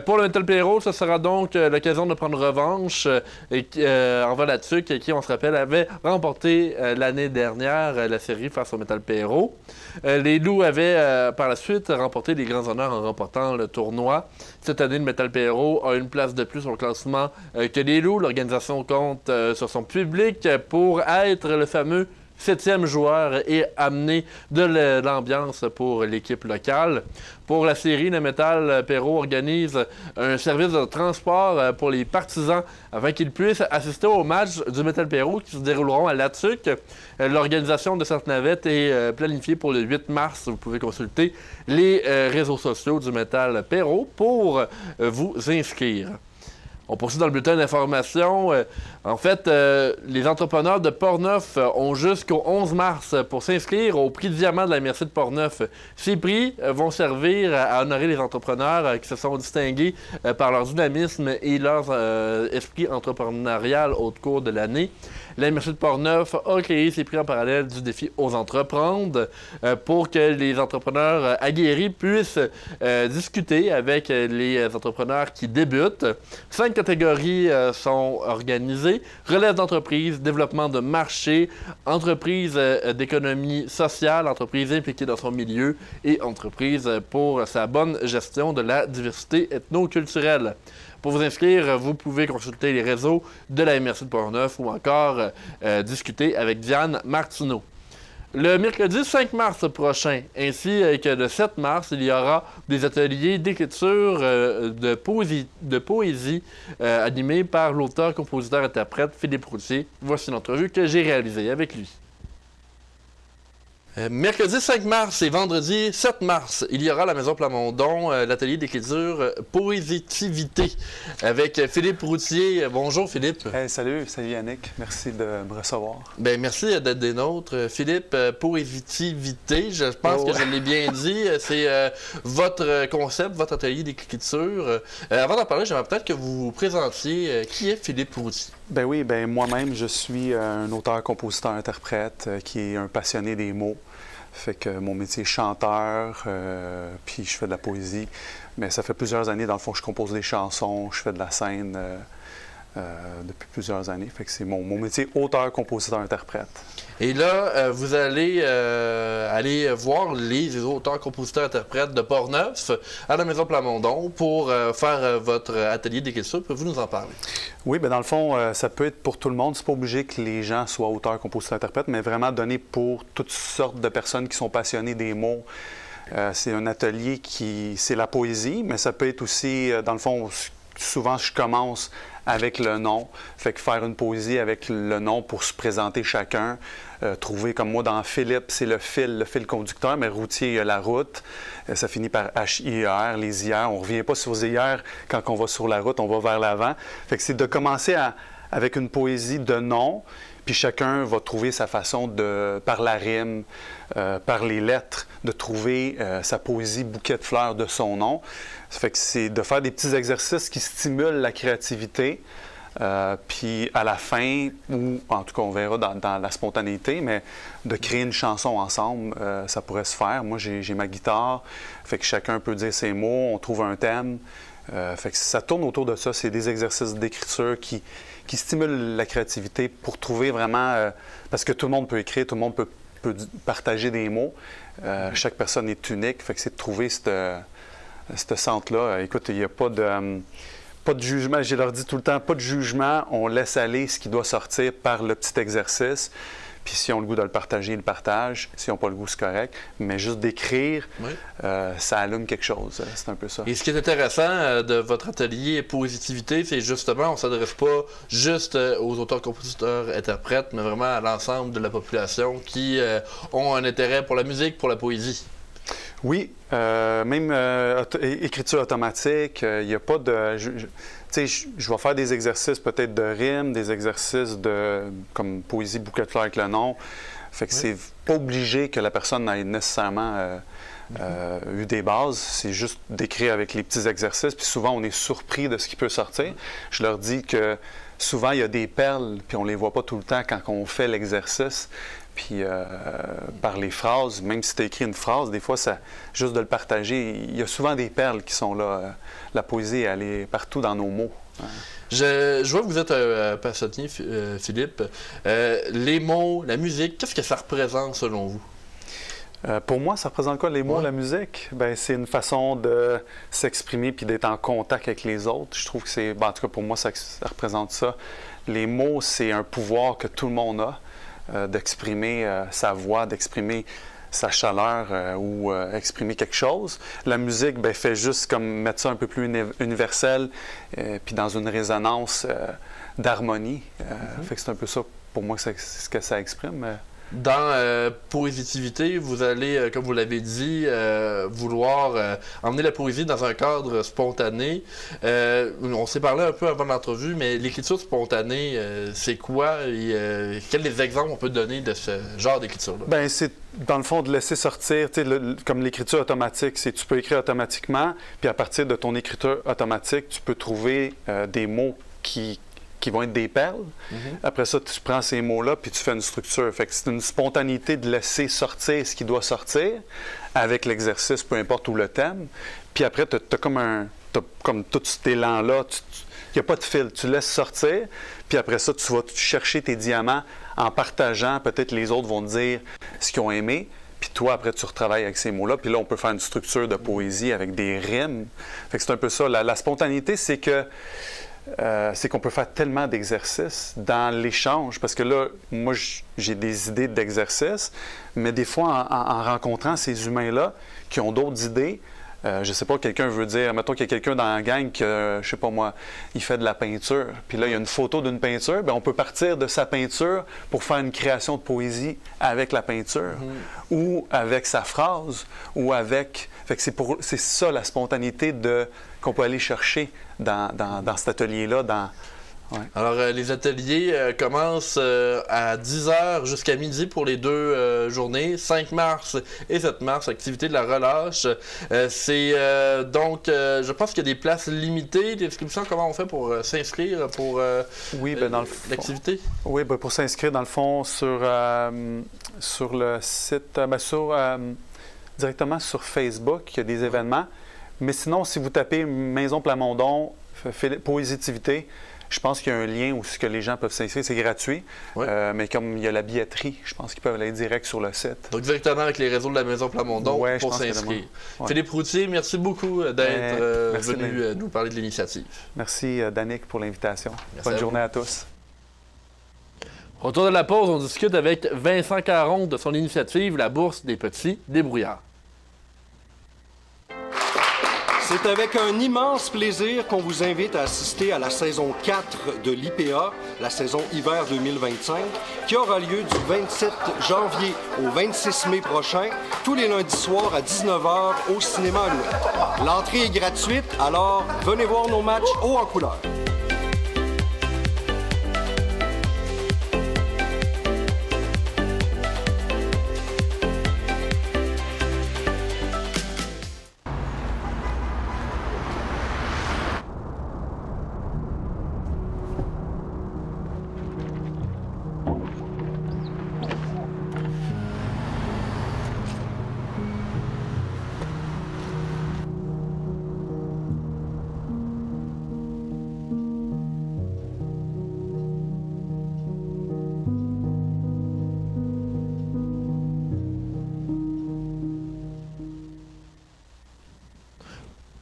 Pour le Metal Perrault, ce sera donc l'occasion de prendre revanche envers la Tuque qui, on se rappelle, avait remporté l'année dernière la série face au Metal Perrault. Les Loups avaient par la suite remporté les grands honneurs en remportant le tournoi. Cette année, le Metal Perrault a une place de plus au classement que les Loups. L'organisation compte sur son public pour être le fameux 7e joueur et amener de l'ambiance pour l'équipe locale. Pour la série, le Metal Perrault organise un service de transport pour les partisans afin qu'ils puissent assister au match du Metal Perrault qui se dérouleront à Latuc. L'organisation de cette navette est planifiée pour le 8 mars. Vous pouvez consulter les réseaux sociaux du Metal Perrault pour vous inscrire. On poursuit dans le bulletin d'information. En fait, les entrepreneurs de Portneuf ont jusqu'au 11 mars pour s'inscrire au prix Diamant de la MRC de Portneuf. Ces prix vont servir à honorer les entrepreneurs qui se sont distingués par leur dynamisme et leur esprit entrepreneurial au cours de l'année. La MRC de Portneuf a créé ces prix en parallèle du défi Ose entreprendre pour que les entrepreneurs aguerris puissent discuter avec les entrepreneurs qui débutent. 5 catégories sont organisées. Relève d'entreprise, développement de marché, entreprise d'économie sociale, entreprise impliquée dans son milieu et entreprise pour sa bonne gestion de la diversité ethno-culturelle. Pour vous inscrire, vous pouvez consulter les réseaux de la MRC de Portneuf ou encore discuter avec Diane Martineau. Le mercredi 5 mars prochain, ainsi que le 7 mars, il y aura des ateliers d'écriture de poésie animés par l'auteur, compositeur, interprète Philippe Routier. Voici l'entrevue que j'ai réalisée avec lui. Mercredi 5 mars et vendredi 7 mars, il y aura à la Maison Plamondon l'atelier d'écriture Poésitivité avec Philippe Routier. Bonjour Philippe. Hey, salut Yannick. Merci de me recevoir. Ben merci d'être des nôtres. Philippe, Poésitivité, je pense que je l'ai bien dit. C'est votre concept, votre atelier d'écriture. Avant d'en parler, j'aimerais peut-être que vous vous présentiez. Qui est Philippe Routier? Ben oui, moi-même, je suis un auteur, compositeur, interprète qui est un passionné des mots. Fait que mon métier est chanteur, puis je fais de la poésie. Mais ça fait plusieurs années, dans le fond, que je compose des chansons, je fais de la scène depuis plusieurs années. Fait que c'est mon métier auteur, compositeur, interprète. Et là, vous allez aller voir les auteurs, compositeurs, interprètes de Portneuf à la Maison Plamondon pour faire votre atelier d'écriture. Pouvez-vous nous en parler? Oui, bien dans le fond, ça peut être pour tout le monde. C'est pas obligé que les gens soient auteurs, compositeurs, interprètes, mais vraiment donné pour toutes sortes de personnes qui sont passionnées des mots. C'est un atelier c'est la poésie, mais ça peut être aussi, dans le fond, souvent je commence avec le nom, fait que faire une poésie avec le nom pour se présenter chacun, trouver comme moi dans Philippe, c'est le fil conducteur, mais routier, il y a la route, ça finit par H-I-E-R, les IR, on ne revient pas sur les IR quand on va sur la route, on va vers l'avant, fait que c'est de commencer avec une poésie de nom, puis chacun va trouver sa façon par la rime, par les lettres, de trouver sa poésie bouquet de fleurs de son nom. Ça fait que c'est de faire des petits exercices qui stimulent la créativité. Puis à la fin, ou en tout cas on verra dans la spontanéité, mais de créer une chanson ensemble, ça pourrait se faire. Moi j'ai ma guitare, fait que chacun peut dire ses mots, on trouve un thème. Fait que ça tourne autour de ça. C'est des exercices d'écriture qui stimulent la créativité pour trouver vraiment... parce que tout le monde peut écrire, tout le monde peut partager des mots. Chaque personne est unique. Fait que c'est de trouver ce centre-là. Écoute, il n'y a pas de jugement. Je leur dis tout le temps, pas de jugement. On laisse aller ce qui doit sortir par le petit exercice. Puis si on a le goût de le partager, ils le partagent. Si on n'a pas le goût, c'est correct. Mais juste d'écrire, ça allume quelque chose. C'est un peu ça. Et ce qui est intéressant de votre atelier Positivité, c'est justement, on ne s'adresse pas juste aux auteurs, compositeurs, interprètes, mais vraiment à l'ensemble de la population qui ont un intérêt pour la musique, pour la poésie. Oui, même écriture automatique, il n'y a pas de... je vais faire des exercices peut-être de rimes, des exercices comme poésie bouquet de fleurs avec le nom. Fait que c'est pas obligé que la personne ait nécessairement eu des bases. C'est juste d'écrire avec les petits exercices. Puis souvent, on est surpris de ce qui peut sortir. Je leur dis que souvent, il y a des perles, puis on les voit pas tout le temps quand on fait l'exercice. Puis par les phrases, même si tu as écrit une phrase, des fois, juste de le partager, il y a souvent des perles qui sont là. La poésie, elle est partout dans nos mots. Je vois que vous êtes un passionné, Philippe. Les mots, la musique, qu'est-ce que ça représente selon vous? Pour moi, ça représente quoi, les mots, la musique? Bien, c'est une façon de s'exprimer puis d'être en contact avec les autres. Je trouve que c'est... en tout cas, pour moi, ça représente ça. Les mots, c'est un pouvoir que tout le monde a. D'exprimer sa voix, d'exprimer sa chaleur ou exprimer quelque chose. La musique, bien, fait juste comme mettre ça un peu plus universel, puis dans une résonance d'harmonie. Fait que c'est un peu ça, pour moi, c'est ce que ça exprime. Dans Positivité, vous allez, comme vous l'avez dit, vouloir emmener la poésie dans un cadre spontané. On s'est parlé un peu avant l'entrevue, mais l'écriture spontanée, c'est quoi? Et, quels exemples on peut donner de ce genre d'écriture-là? Bien, c'est dans le fond de laisser sortir, comme l'écriture automatique, c'est tu peux écrire automatiquement, puis à partir de ton écriture automatique, tu peux trouver des mots qui vont être des perles. Après ça, tu prends ces mots-là puis tu fais une structure. Fait que c'est une spontanéité de laisser sortir ce qui doit sortir avec l'exercice, peu importe où le thème. Puis après, tu as comme tout cet élan-là. Il n'y a pas de fil. Tu laisses sortir. Puis après ça, tu vas chercher tes diamants en partageant. Peut-être les autres vont te dire ce qu'ils ont aimé. Puis toi, après, tu retravailles avec ces mots-là. Puis là, on peut faire une structure de poésie avec des rimes. Fait que c'est un peu ça. La spontanéité, c'est qu'on peut faire tellement d'exercices dans l'échange, parce que là, moi, j'ai des idées d'exercices, mais des fois, en rencontrant ces humains-là qui ont d'autres idées, je ne sais pas, quelqu'un veut dire, mettons qu'il y a quelqu'un dans la gang qui, je sais pas moi, il fait de la peinture, puis là, il y a une photo d'une peinture, bien, on peut partir de sa peinture pour faire une création de poésie avec la peinture, ou avec sa phrase, ou avec... Fait que c'est ça, la spontanéité qu'on peut aller chercher dans cet atelier-là. Alors, les ateliers commencent à 10h jusqu'à midi pour les deux journées, 5 mars et 7 mars, activité de la relâche. Donc, je pense qu'il y a des places limitées, des inscriptions. Comment on fait pour s'inscrire pour l'activité? Oui, bien, pour s'inscrire, dans le fond, sur le site, directement sur Facebook, il y a des événements. Mais sinon, si vous tapez Maison Plamondon, Positivité, Je pense qu'il y a un lien où ce que les gens peuvent s'inscrire, c'est gratuit, mais comme il y a la billetterie, je pense qu'ils peuvent aller direct sur le site. Donc directement avec les réseaux de la Maison Plamondon pour s'inscrire. Philippe Routier, merci beaucoup d'être venu nous parler de l'initiative. Merci Danick pour l'invitation. Bonne journée à tous. Autour de la pause, on discute avec Vincent Caron de son initiative, la Bourse des petits débrouillards. C'est avec un immense plaisir qu'on vous invite à assister à la saison 4 de l'IPA, la saison hiver 2025, qui aura lieu du 27 janvier au 26 mai prochain, tous les lundis soirs à 19h au cinéma Alouette. L'entrée est gratuite, alors venez voir nos matchs haut en couleur.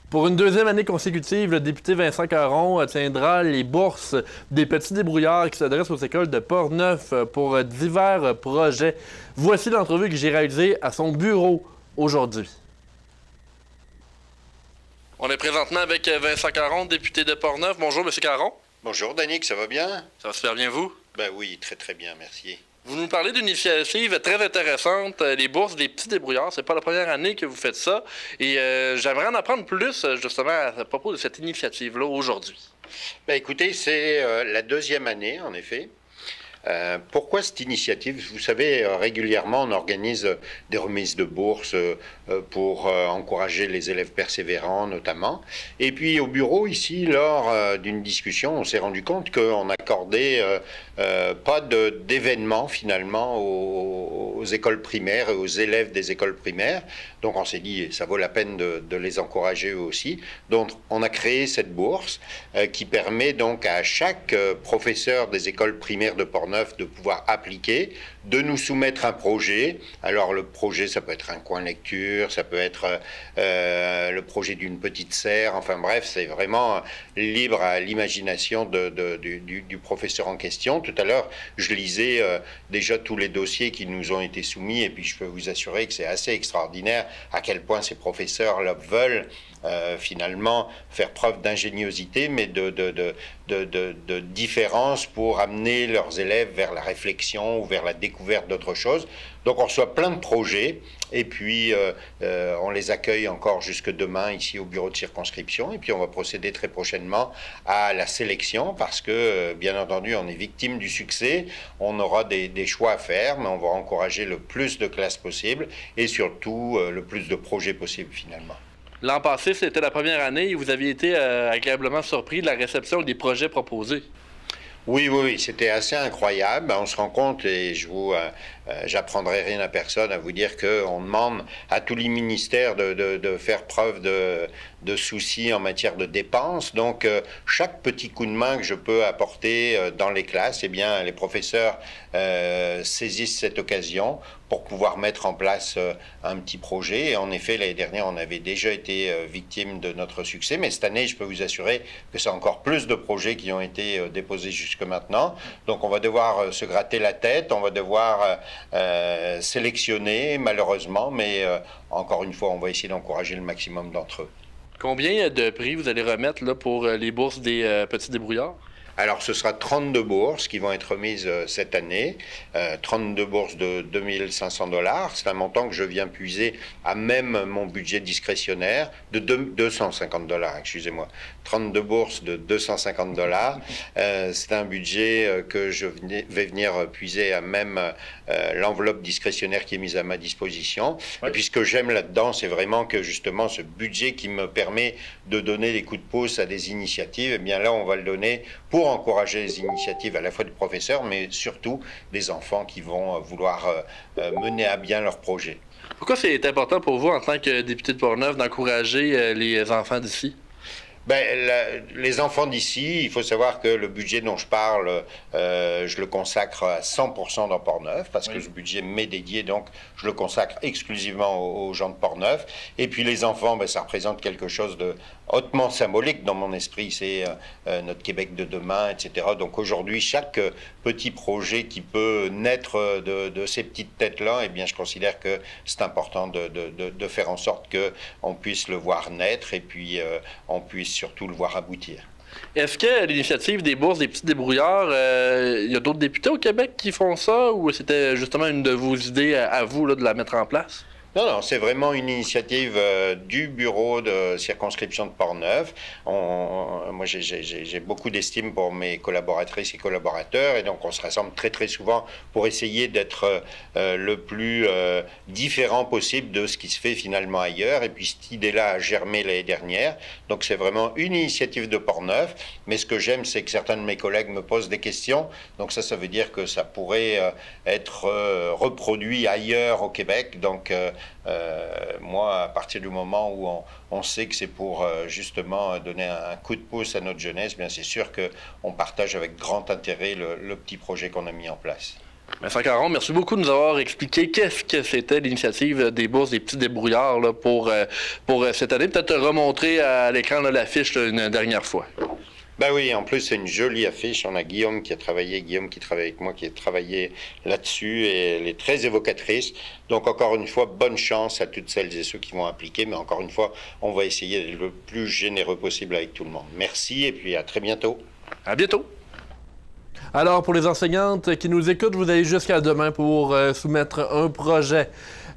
Pour une deuxième année consécutive, le député Vincent Caron tiendra les bourses des petits débrouillards qui s'adressent aux écoles de Portneuf pour divers projets. Voici l'entrevue que j'ai réalisée à son bureau aujourd'hui. On est présentement avec Vincent Caron, député de Portneuf. Bonjour, M. Caron. Bonjour, Danick, ça va bien? Ça va super bien, vous? Ben oui, très très bien, merci. Vous nous parlez d'une initiative très intéressante, les bourses des petits débrouillards. C'est pas la première année que vous faites ça. Et j'aimerais en apprendre plus, justement, à propos de cette initiative-là aujourd'hui. Ben écoutez, c'est la deuxième année, en effet. Pourquoi cette initiative? Vous savez, régulièrement, on organise des remises de bourses pour encourager les élèves persévérants, notamment. Et puis, au bureau, ici, lors d'une discussion, on s'est rendu compte qu'on n'accordait pas d'événements, finalement, aux écoles primaires et aux élèves des écoles primaires. Donc, on s'est dit, ça vaut la peine de les encourager eux aussi. Donc, on a créé cette bourse qui permet donc à chaque professeur des écoles primaires de Portneuf de pouvoir appliquer, de nous soumettre un projet. Alors le projet, ça peut être un coin lecture, ça peut être le projet d'une petite serre, enfin bref, c'est vraiment libre à l'imagination du professeur en question. Tout à l'heure, je lisais déjà tous les dossiers qui nous ont été soumis et puis je peux vous assurer que c'est assez extraordinaire à quel point ces professeurs-là veulent finalement faire preuve d'ingéniosité, mais de différence pour amener leurs élèves vers la réflexion ou vers la découverte d'autres choses. Donc on reçoit plein de projets et puis on les accueille encore jusque demain ici au bureau de circonscription et puis on va procéder très prochainement à la sélection parce que bien entendu on est victime du succès, on aura des choix à faire, mais on va encourager le plus de classes possible et surtout le plus de projets possible finalement. L'an passé, c'était la première année et vous aviez été agréablement surpris de la réception des projets proposés. Oui, c'était assez incroyable. On se rend compte, et j'apprendrai rien à personne à vous dire qu'on demande à tous les ministères de faire preuve de soucis en matière de dépenses. Donc, chaque petit coup de main que je peux apporter dans les classes, eh bien, les professeurs saisissent cette occasion pour pouvoir mettre en place un petit projet. Et en effet, l'année dernière, on avait déjà été victime de notre succès, mais cette année, je peux vous assurer que c'est encore plus de projets qui ont été déposés jusque maintenant. Donc, on va devoir se gratter la tête, on va devoir sélectionner, malheureusement, mais encore une fois, on va essayer d'encourager le maximum d'entre eux. Combien de prix vous allez remettre là, pour les bourses des petits débrouillards? Alors, ce sera 32 bourses qui vont être remises cette année, 32 bourses de 2 500 $. C'est un montant que je viens puiser à même mon budget discrétionnaire de 250 $, excusez-moi. 32 bourses de 250 $. C'est un budget que je vais venir puiser à même l'enveloppe discrétionnaire qui est mise à ma disposition. Ouais. Et puis, ce que j'aime là-dedans, c'est vraiment que justement, ce budget qui me permet de donner des coups de pouce à des initiatives, eh bien là, on va le donner pour encourager les initiatives à la fois de professeurs, mais surtout des enfants qui vont vouloir mener à bien leur projet. Pourquoi c'est important pour vous, en tant que député de Portneuf, d'encourager les enfants d'ici? Les enfants d'ici, il faut savoir que le budget dont je parle, je le consacre à 100% dans Portneuf, parce que ce budget m'est dédié, donc je le consacre exclusivement aux gens de Portneuf. Et puis les enfants, ça représente quelque chose de hautement symbolique dans mon esprit, c'est notre Québec de demain, etc. Donc aujourd'hui, chaque petit projet qui peut naître de ces petites têtes-là, eh bien, je considère que c'est important de faire en sorte qu'on puisse le voir naître et puis on puisse surtout le voir aboutir. Est-ce que l'initiative des bourses des petits débrouillards, il y a d'autres députés au Québec qui font ça ou c'était justement une de vos idées à vous là, de la mettre en place? Non, c'est vraiment une initiative du bureau de circonscription de Portneuf. Moi, j'ai beaucoup d'estime pour mes collaboratrices et collaborateurs, et donc on se rassemble très très souvent pour essayer d'être le plus différent possible de ce qui se fait finalement ailleurs. Et puis cette idée-là a germé l'année dernière. Donc c'est vraiment une initiative de Portneuf. Mais ce que j'aime, c'est que certains de mes collègues me posent des questions. Donc ça veut dire que ça pourrait être reproduit ailleurs au Québec. Donc moi, à partir du moment où on sait que c'est pour justement donner un coup de pouce à notre jeunesse, bien c'est sûr qu'on partage avec grand intérêt le petit projet qu'on a mis en place. Vincent Caron, merci beaucoup de nous avoir expliqué qu'est-ce que c'était l'initiative des bourses des petits débrouillards là, pour cette année. Peut-être remontrer à l'écran l'affiche une dernière fois. Ben oui, en plus, c'est une jolie affiche. On a Guillaume qui travaille avec moi, qui a travaillé là-dessus, et elle est très évocatrice. Donc, encore une fois, bonne chance à toutes celles et ceux qui vont appliquer. Mais encore une fois, on va essayer d'être le plus généreux possible avec tout le monde. Merci, et puis à très bientôt. À bientôt. Alors, pour les enseignantes qui nous écoutent, vous avez jusqu'à demain pour soumettre un projet.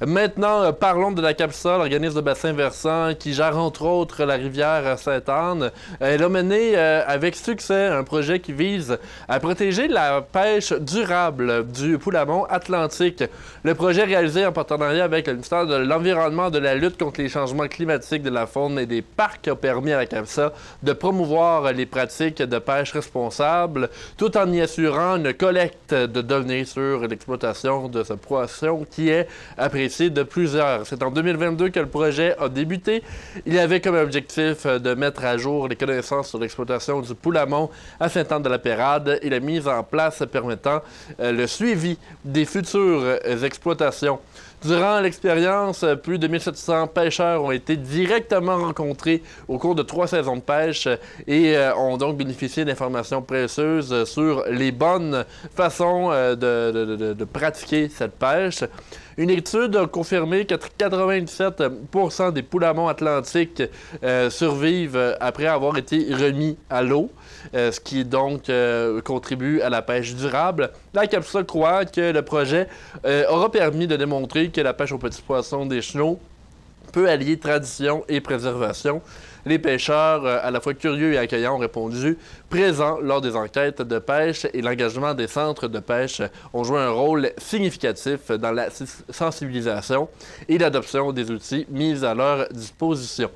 Maintenant, parlons de la CAPSA, l'organisme de bassin versant qui gère entre autres la rivière Sainte-Anne. Elle a mené avec succès un projet qui vise à protéger la pêche durable du Poulamon Atlantique. Le projet réalisé en partenariat avec le ministère de l'Environnement, de la lutte contre les changements climatiques, de la faune et des parcs a permis à la CAPSA de promouvoir les pratiques de pêche responsable tout en y assurant une collecte de données sur l'exploitation de ce poisson qui est apprécié de plusieurs. C'est en 2022 que le projet a débuté. Il avait comme objectif de mettre à jour les connaissances sur l'exploitation du Poulamon à Sainte-Anne-de-la-Pérade et la mise en place permettant le suivi des futures exploitations. Durant l'expérience, plus de 1700 pêcheurs ont été directement rencontrés au cours de 3 saisons de pêche et ont donc bénéficié d'informations précieuses sur les bonnes façons de pratiquer cette pêche. Une étude a confirmé que 97% des poulamons atlantiques survivent après avoir été remis à l'eau, ce qui donc contribue à la pêche durable. La CAPSA croit que le projet aura permis de démontrer que la pêche aux petits poissons des chenaux peut allier tradition et préservation. Les pêcheurs, à la fois curieux et accueillants, ont répondu présents lors des enquêtes de pêche et l'engagement des centres de pêche ont joué un rôle significatif dans la sensibilisation et l'adoption des outils mis à leur disposition.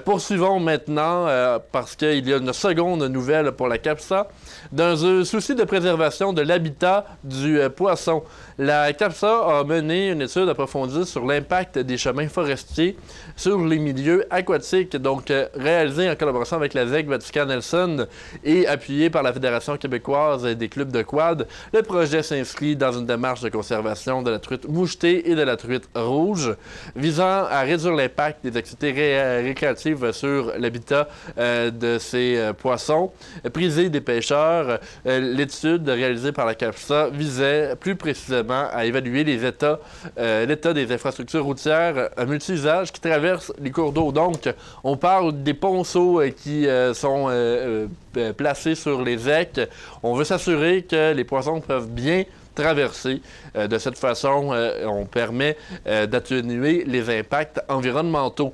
Poursuivons maintenant, parce qu'il y a une seconde nouvelle pour la CAPSA. Dans un souci de préservation de l'habitat du poisson, la CAPSA a mené une étude approfondie sur l'impact des chemins forestiers sur les milieux aquatiques, donc réalisée en collaboration avec la ZEC Vatican-Nelson et appuyée par la Fédération québécoise des clubs de quad. Le projet s'inscrit dans une démarche de conservation de la truite mouchetée et de la truite rouge, visant à réduire l'impact des activités récréatives sur l'habitat de ces poissons. Prisés des pêcheurs, l'étude réalisée par la CAPSA visait plus précisément à évaluer l'état des infrastructures routières à multi-usages qui traversent les cours d'eau. Donc, on parle des ponceaux qui sont placés sur les ZEC. On veut s'assurer que les poissons peuvent bien traverser. De cette façon, on permet d'atténuer les impacts environnementaux.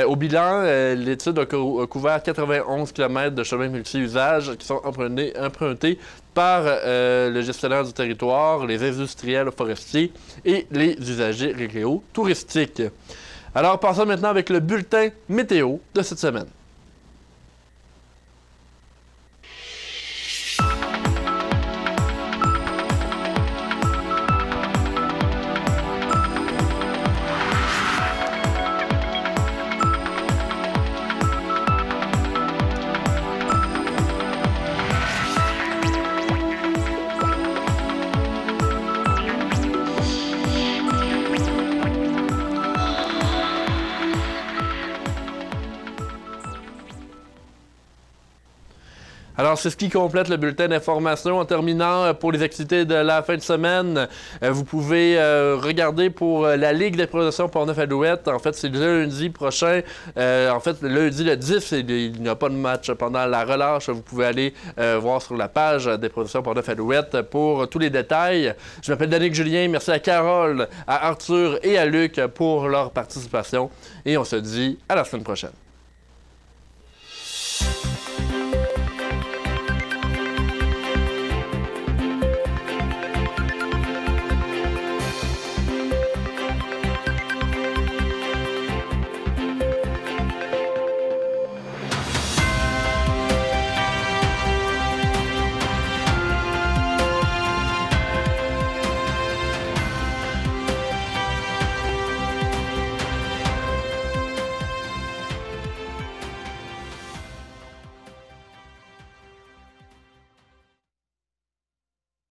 Au bilan, l'étude a couvert 91 km de chemins multi-usages qui sont empruntés par le gestionnaire du territoire, les industriels forestiers et les usagers récréo-touristiques. Alors, passons maintenant avec le bulletin météo de cette semaine. Alors, c'est ce qui complète le bulletin d'information. En terminant, pour les activités de la fin de semaine, vous pouvez regarder pour la Ligue d'improvisation Portneuf-Alouette. En fait, c'est lundi prochain. Lundi le 10, il n'y a pas de match pendant la relâche. Vous pouvez aller voir sur la page d'improvisation Portneuf-Alouette pour tous les détails. Je m'appelle Danick Julien. Merci à Carole, à Arthur et à Luc pour leur participation. Et on se dit à la semaine prochaine.